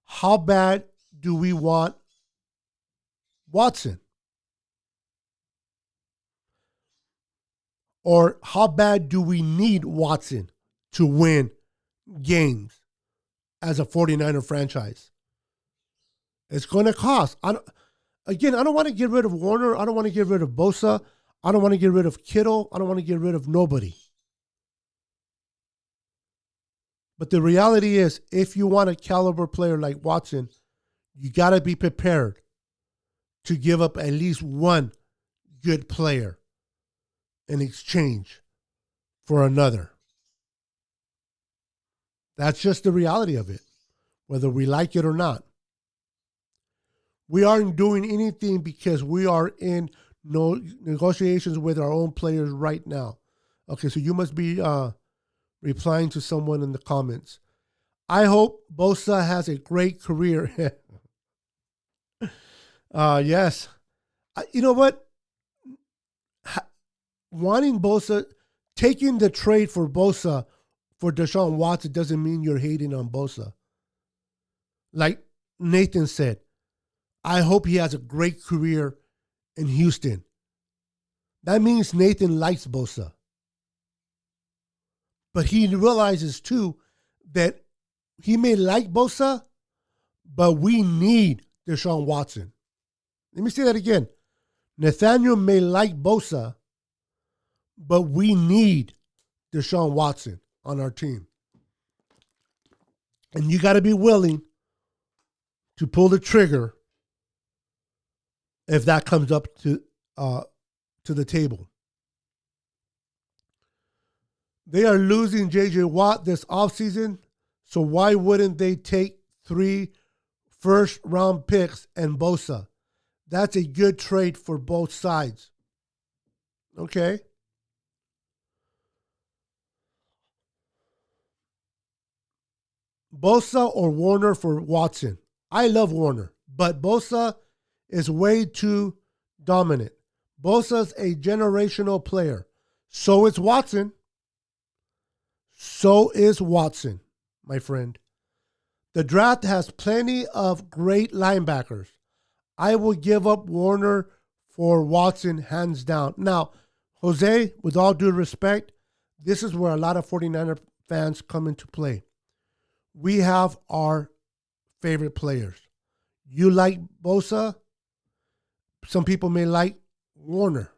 how bad do we want Watson? Or how bad do we need Watson to win games as a 49er franchise? It's going to cost. I don't want to get rid of Warner. I don't want to get rid of Bosa. I don't want to get rid of Kittle. I don't want to get rid of nobody. But the reality is, if you want a caliber player like Watson, you got to be prepared to give up at least one good player in exchange for another. That's just the reality of it, whether we like it or not. We aren't doing anything because we are in no negotiations with our own players right now. Okay, so you must be replying to someone in the comments. I hope Bosa has a great career. Yes. You know what? Wanting Bosa, taking the trade for Bosa for Deshaun Watson doesn't mean you're hating on Bosa. Like Nathan said, I hope he has a great career in Houston. That means Nathan likes Bosa. But he realizes, too, that he may like Bosa, but we need Deshaun Watson. Let me say that again. Nathaniel may like Bosa, but we need Deshaun Watson on our team. And you got to be willing to pull the trigger if that comes up to the table. They are losing J.J. Watt this offseason, so why wouldn't they take 3 first-round picks and Bosa? That's a good trade for both sides. Okay? Bosa or Warner for Watson. I love Warner, but Bosa is way too dominant. Bosa's a generational player. So is Watson. So is Watson, my friend. The draft has plenty of great linebackers. I will give up Warner for Watson hands down. Now, Jose, with all due respect, this is where a lot of 49er fans come into play. We have our favorite players. You like Bosa. Some people may like Warner.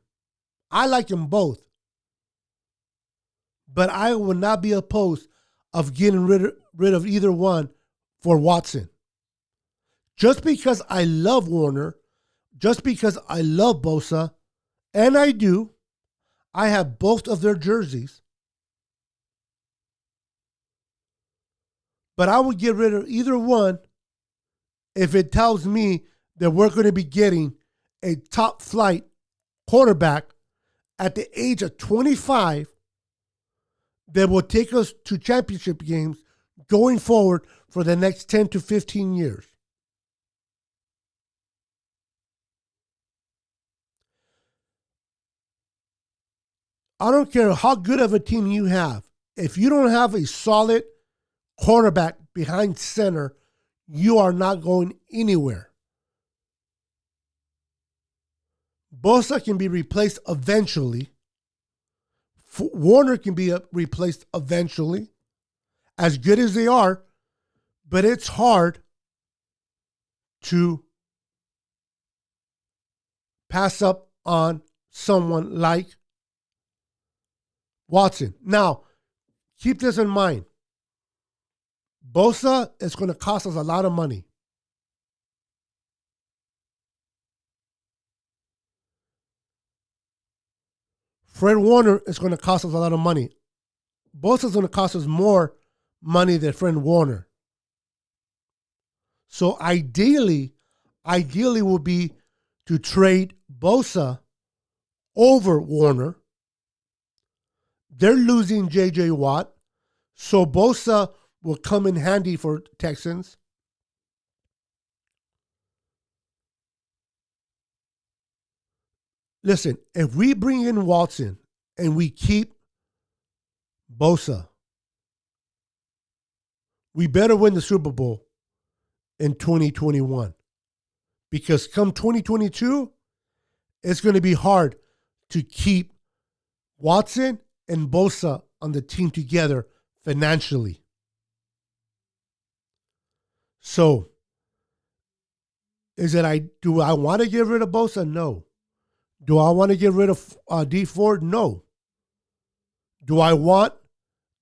I like them both. But I would not be opposed of getting rid of either one for Watson. Just because I love Warner, just because I love Bosa, and I do, I have both of their jerseys. But I would get rid of either one if it tells me that we're going to be getting a top flight quarterback at the age of 25 that will take us to championship games going forward for the next 10 to 15 years. I don't care how good of a team you have. If you don't have a solid quarterback behind center, you are not going anywhere. Bosa can be replaced eventually. Warner can be replaced eventually, as good as they are, but it's hard to pass up on someone like Watson. Now, keep this in mind. Bosa is going to cost us a lot of money. Fred Warner is going to cost us a lot of money. Bosa is going to cost us more money than Fred Warner. So ideally would be to trade Bosa over Warner. They're losing J.J. Watt, so Bosa will come in handy for Texans. Listen, if we bring in Watson and we keep Bosa, we better win the Super Bowl in 2021. Because come 2022, it's going to be hard to keep Watson and Bosa on the team together financially. So, do I want to get rid of Bosa? No. Do I want to get rid of D Ford? No. Do I want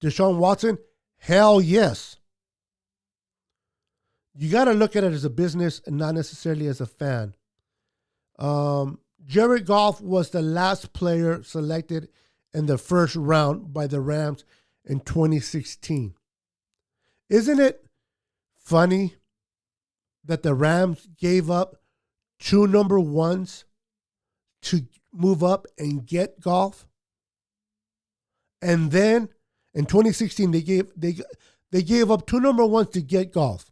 Deshaun Watson? Hell yes. You got to look at it as a business and not necessarily as a fan. Jared Goff was the last player selected in the first round by the Rams in 2016. Isn't it funny that the Rams gave up 2 number ones to move up and get Goff? And then in 2016 they gave up 2 number ones to get Goff.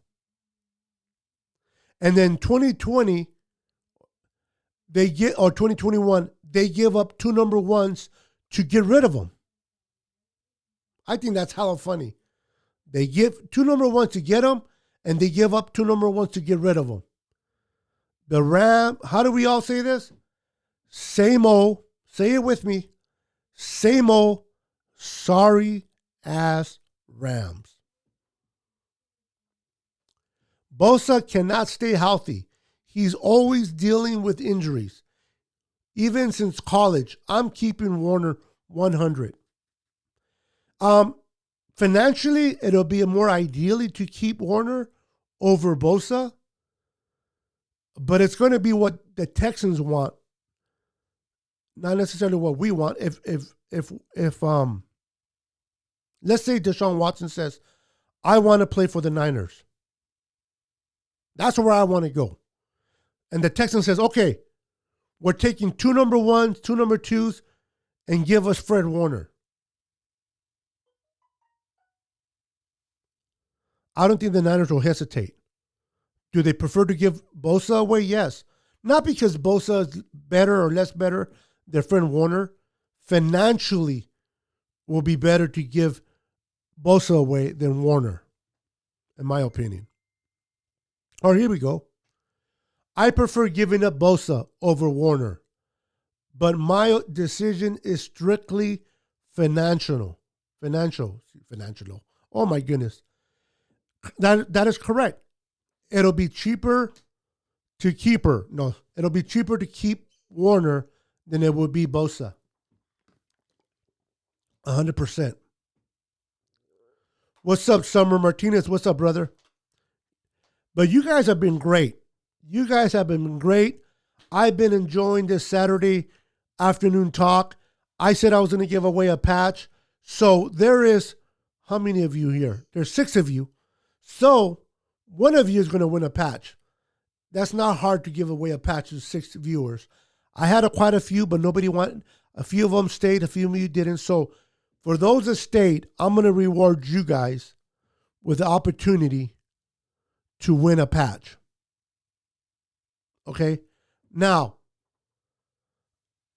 And then 2020 or 2021 they give up 2 number ones to get rid of him. I think that's hella funny. They give 2 number ones to get him, and they give up 2 number ones to get rid of him. The how do we all say this? Same old, say it with me, same old, sorry ass Rams. Bosa cannot stay healthy. He's always dealing with injuries. Even since college, I'm keeping Warner 100. Financially, it'll be more ideally to keep Warner over Bosa, but it's going to be what the Texans want, not necessarily what we want. If let's say Deshaun Watson says, I want to play for the Niners. That's where I want to go. And the Texans says, okay, we're taking 2 number ones, 2 number twos, and give us Fred Warner. I don't think the Niners will hesitate. Do they prefer to give Bosa away? Yes. Not because Bosa is better or less better than Fred Warner. Financially, will be better to give Bosa away than Warner, in my opinion. All right, here we go. I prefer giving up Bosa over Warner, but my decision is strictly financial. Oh my goodness. That is correct. It'll be cheaper to keep her. No, it'll be cheaper to keep Warner than it would be Bosa. 100%. What's up, Summer Martinez? What's up, brother? But you guys have been great. You guys have been great. I've been enjoying this Saturday afternoon talk. I said I was going to give away a patch. So there is, how many of you here? There's 6 of you. So one of you is going to win a patch. That's not hard to give away a patch to 6 viewers. I had quite a few, but nobody wanted. A few of them stayed, a few of you didn't. So for those that stayed, I'm going to reward you guys with the opportunity to win a patch. Okay? Now,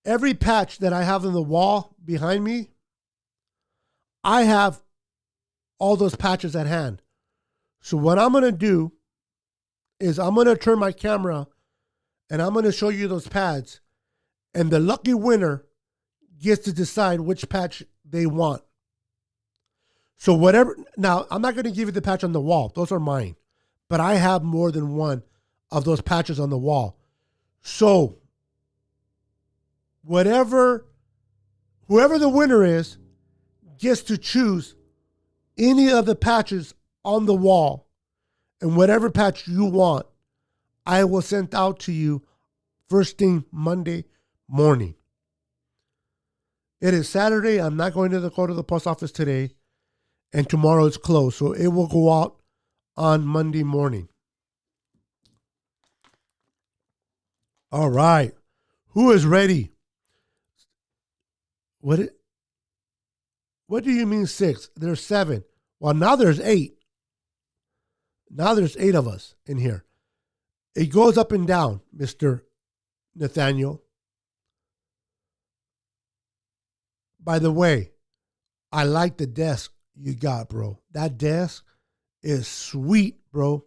every patch that I have on the wall behind me, I have all those patches at hand. So what I'm going to do is I'm going to turn my camera and I'm going to show you those pads. And the lucky winner gets to decide which patch they want. So whatever, now I'm not going to give you the patch on the wall. Those are mine. But I have more than one of those patches on the wall. So whoever the winner is gets to choose any of the patches on the wall. And whatever patch you want, I will send out to you first thing Monday morning. It is Saturday. I'm not going to go to the post office today. And tomorrow it's closed. So it will go out on Monday morning. All right. Who is ready? What do you mean 6? There's 7. Well, now there's 8. Now there's 8 of us in here. It goes up and down, Mr. Nathaniel. By the way, I like the desk you got, bro. That desk is sweet, bro.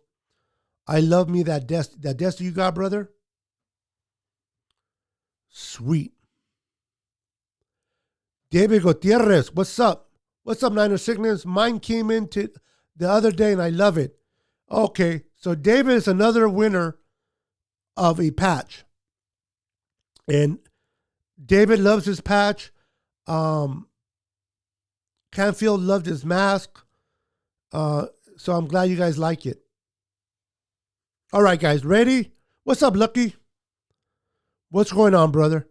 I love me that desk. That desk you got, brother? Sweet. David Gutierrez, what's up? What's up, Niner Sickness? Mine came in the other day and I love it. Okay, so David is another winner of a patch. And David loves his patch. Canfield loved his mask. So I'm glad you guys like it. All right, guys, ready? What's up, Lucky? What's going on, brother?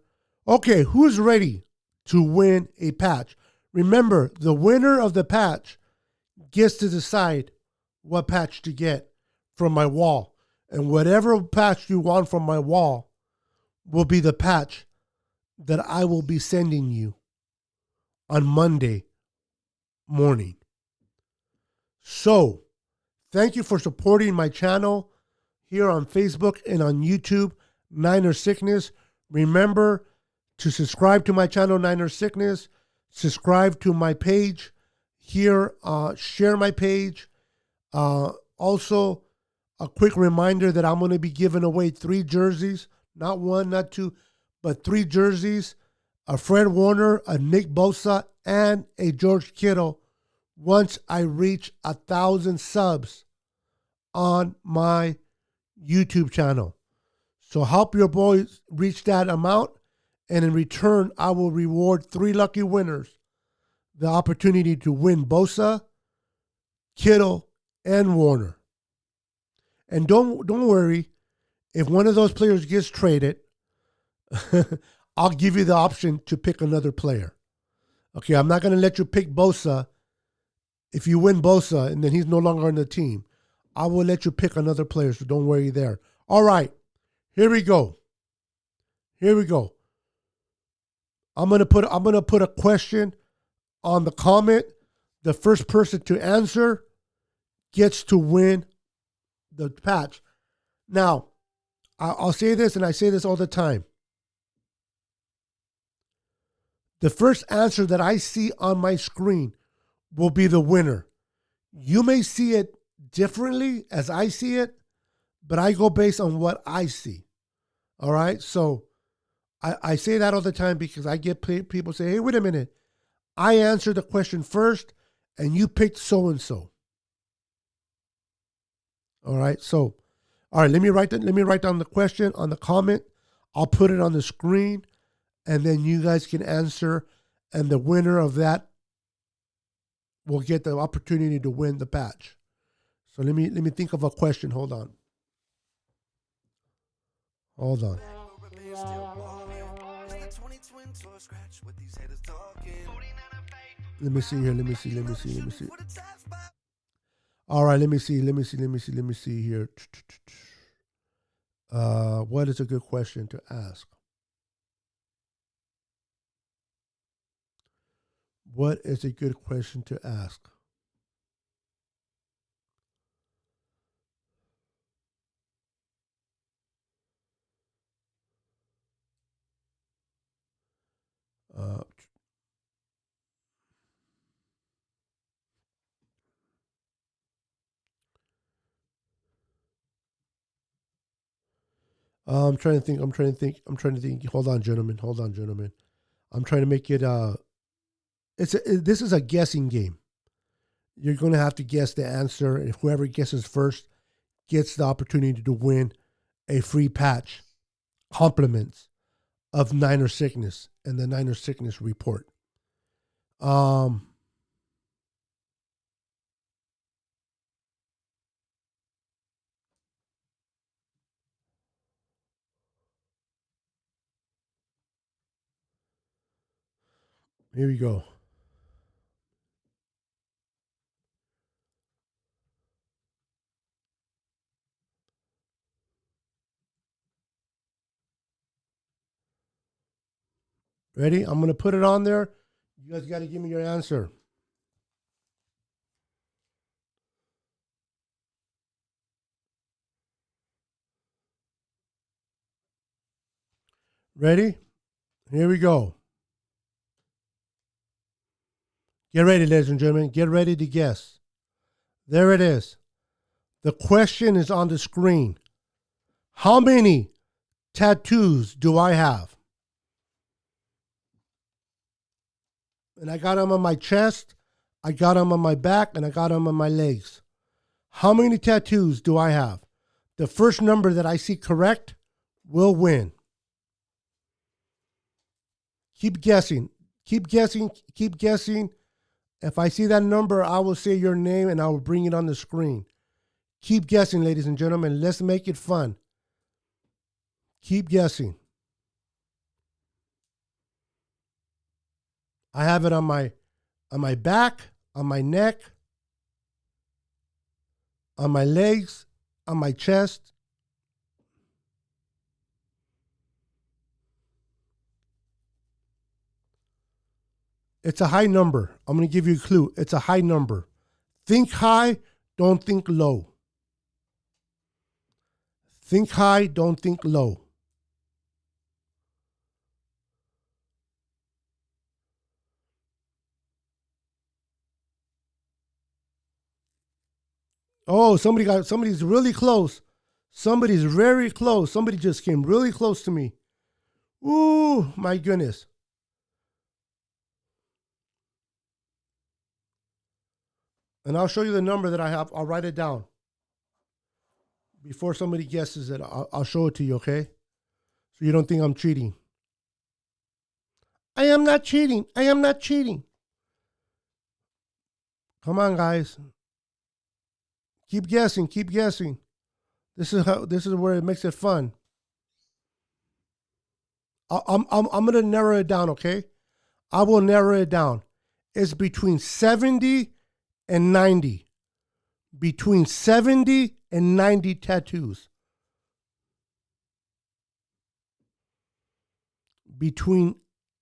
Okay, who's ready to win a patch? Remember, the winner of the patch gets to decide what patch to get from my wall. And whatever patch you want from my wall will be the patch that I will be sending you on Monday morning. So, thank you for supporting my channel here on Facebook and on YouTube, Niner Sickness. Remember to subscribe to my channel, Niner Sickness. Subscribe to my page here. Share my page. Also, a quick reminder that I'm going to be giving away 3 jerseys. Not 1, not 2, but 3 jerseys. A Fred Warner, a Nick Bosa, and a George Kittle once I reach 1,000 subs on my YouTube channel. So help your boys reach that amount. And in return, I will reward 3 lucky winners the opportunity to win Bosa, Kittle, and Warner. And don't worry, if one of those players gets traded, I'll give you the option to pick another player. Okay, I'm not going to let you pick Bosa if you win Bosa and then he's no longer on the team. I will let you pick another player, so don't worry there. All right, here we go. Here we go. I'm gonna put a question on the comment. The first person to answer gets to win the patch. Now, I'll say this, and I say this all the time. The first answer that I see on my screen will be the winner. You may see it differently as I see it, but I go based on what I see. All right? So I say that all the time because I get people say, hey, wait a minute. I answered the question first, and you picked so-and-so. All right? So, all right, let me write down the question on the comment. I'll put it on the screen, and then you guys can answer, and the winner of that will get the opportunity to win the patch. So let me think of a question. Hold on. Let me see here. Let me see. All right, let me see here. What is a good question to ask? What is a good question to ask? Uh, I'm trying to think. I'm trying to think. I'm trying to think. Hold on, gentlemen. Hold on, gentlemen. I'm trying to make it. This is a guessing game. You're going to have to guess the answer, and whoever guesses first gets the opportunity to win a free patch, compliments of Niner Sickness and the Niner Sickness report. Um, Here we go. Ready? I'm going to put it on there. You guys got to give me your answer. Ready? Here we go. Get ready, ladies and gentlemen. Get ready to guess. There it is. The question is on the screen. How many tattoos do I have? And I got them on my chest, I got them on my back, and I got them on my legs. How many tattoos do I have? The first number that I see correct will win. Keep guessing. Keep guessing. Keep guessing. If I see that number, I will say your name and I will bring it on the screen. Keep guessing, ladies and gentlemen. Let's make it fun. Keep guessing. I have it on my back, on my neck, on my legs, on my chest. It's a high number. I'm going to give you a clue. It's a high number. Think high, don't think low. Think high, don't think low. Oh, somebody's really close. Somebody's very close. Somebody just came really close to me. Ooh, my goodness. And I'll show you the number that I have. I'll write it down. Before somebody guesses it, I'll show it to you, okay? So you don't think I'm cheating. I am not cheating. I am not cheating. Come on, guys. Keep guessing. Keep guessing. This is where it makes it fun. I'm gonna narrow it down, okay? I will narrow it down. It's between 70 and 90. Between 70 and 90 tattoos. Between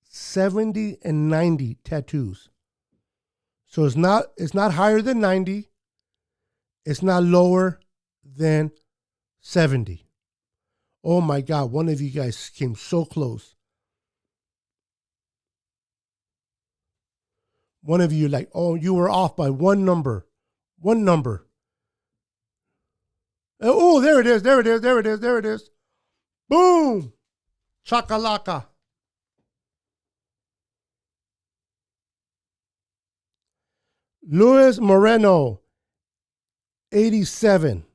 70 and 90 tattoos. So it's not higher than 90. It's not lower than 70. Oh my God, one of you guys came so close. One of you oh, you were off by one number. One number. Oh, there it is. There it is. There it is. There it is. Boom. Chakalaka. Luis Moreno, 87.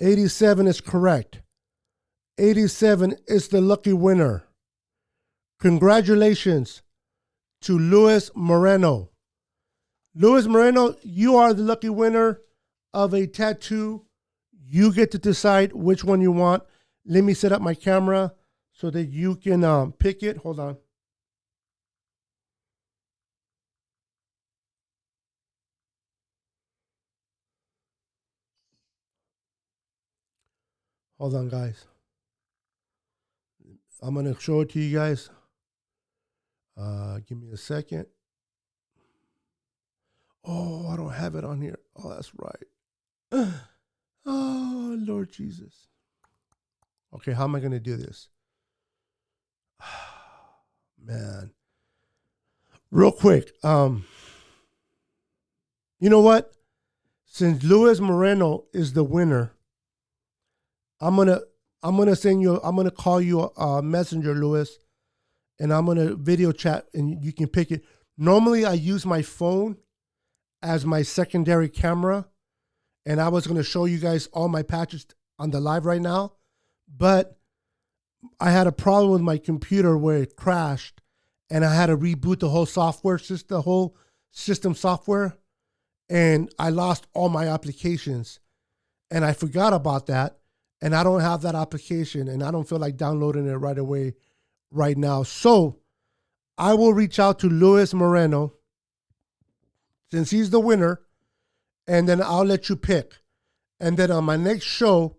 87 is correct. 87 is the lucky winner. Congratulations to Luis Moreno. Luis Moreno, you are the lucky winner of a tattoo. You get to decide which one you want. Let me set up my camera so that you can pick it. Hold on. Hold on, guys. I'm going to show it to you guys. Give me a second. Oh, I don't have it on here. Oh, that's right. Oh, Lord Jesus. Okay, how am I going to do this? Man. Real quick. You know what? Since Luis Moreno is the winner, I'm gonna call you a messenger, Luis, and I'm gonna video chat and you can pick it. Normally I use my phone as my secondary camera, and I was gonna show you guys all my patches on the live right now, but I had a problem with my computer where it crashed and I had to reboot the whole software system, the whole system software, and I lost all my applications. And I forgot about that. And I don't have that application and I don't feel like downloading it right away right now. So I will reach out to Luis Moreno since he's the winner, and then I'll let you pick. And then on my next show,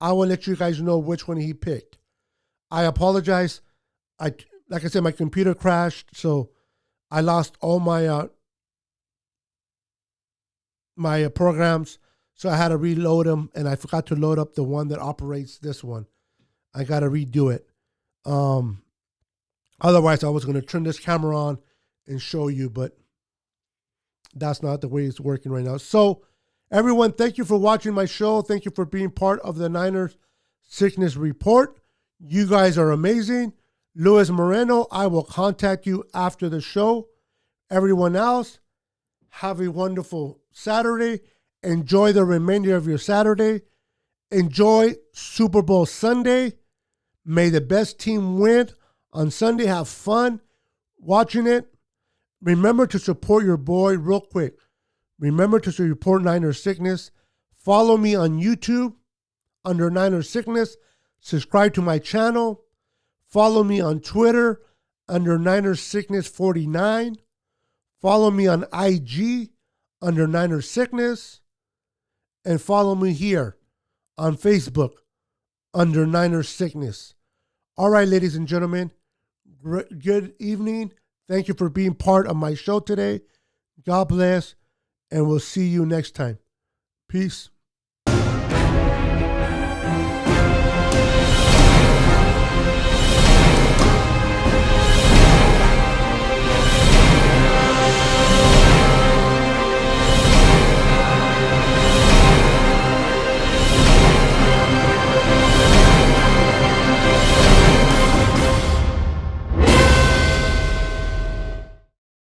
I will let you guys know which one he picked. I apologize. Like I said, my computer crashed, so I lost all my programs. So I had to reload them, and I forgot to load up the one that operates this one. I got to redo it. Otherwise, I was going to turn this camera on and show you, but that's not the way it's working right now. So, everyone, thank you for watching my show. Thank you for being part of the Niners Sickness Report. You guys are amazing. Luis Moreno, I will contact you after the show. Everyone else, have a wonderful Saturday. Enjoy the remainder of your Saturday. Enjoy Super Bowl Sunday. May the best team win on Sunday. Have fun watching it. Remember to support your boy real quick. Remember to support Niner Sickness. Follow me on YouTube under Niner Sickness. Subscribe to my channel. Follow me on Twitter under Niner Sickness 49. Follow me on IG under Niner Sickness. And follow me here on Facebook under Niner Sickness. All right, ladies and gentlemen, good evening. Thank you for being part of my show today. God bless, and we'll see you next time. Peace.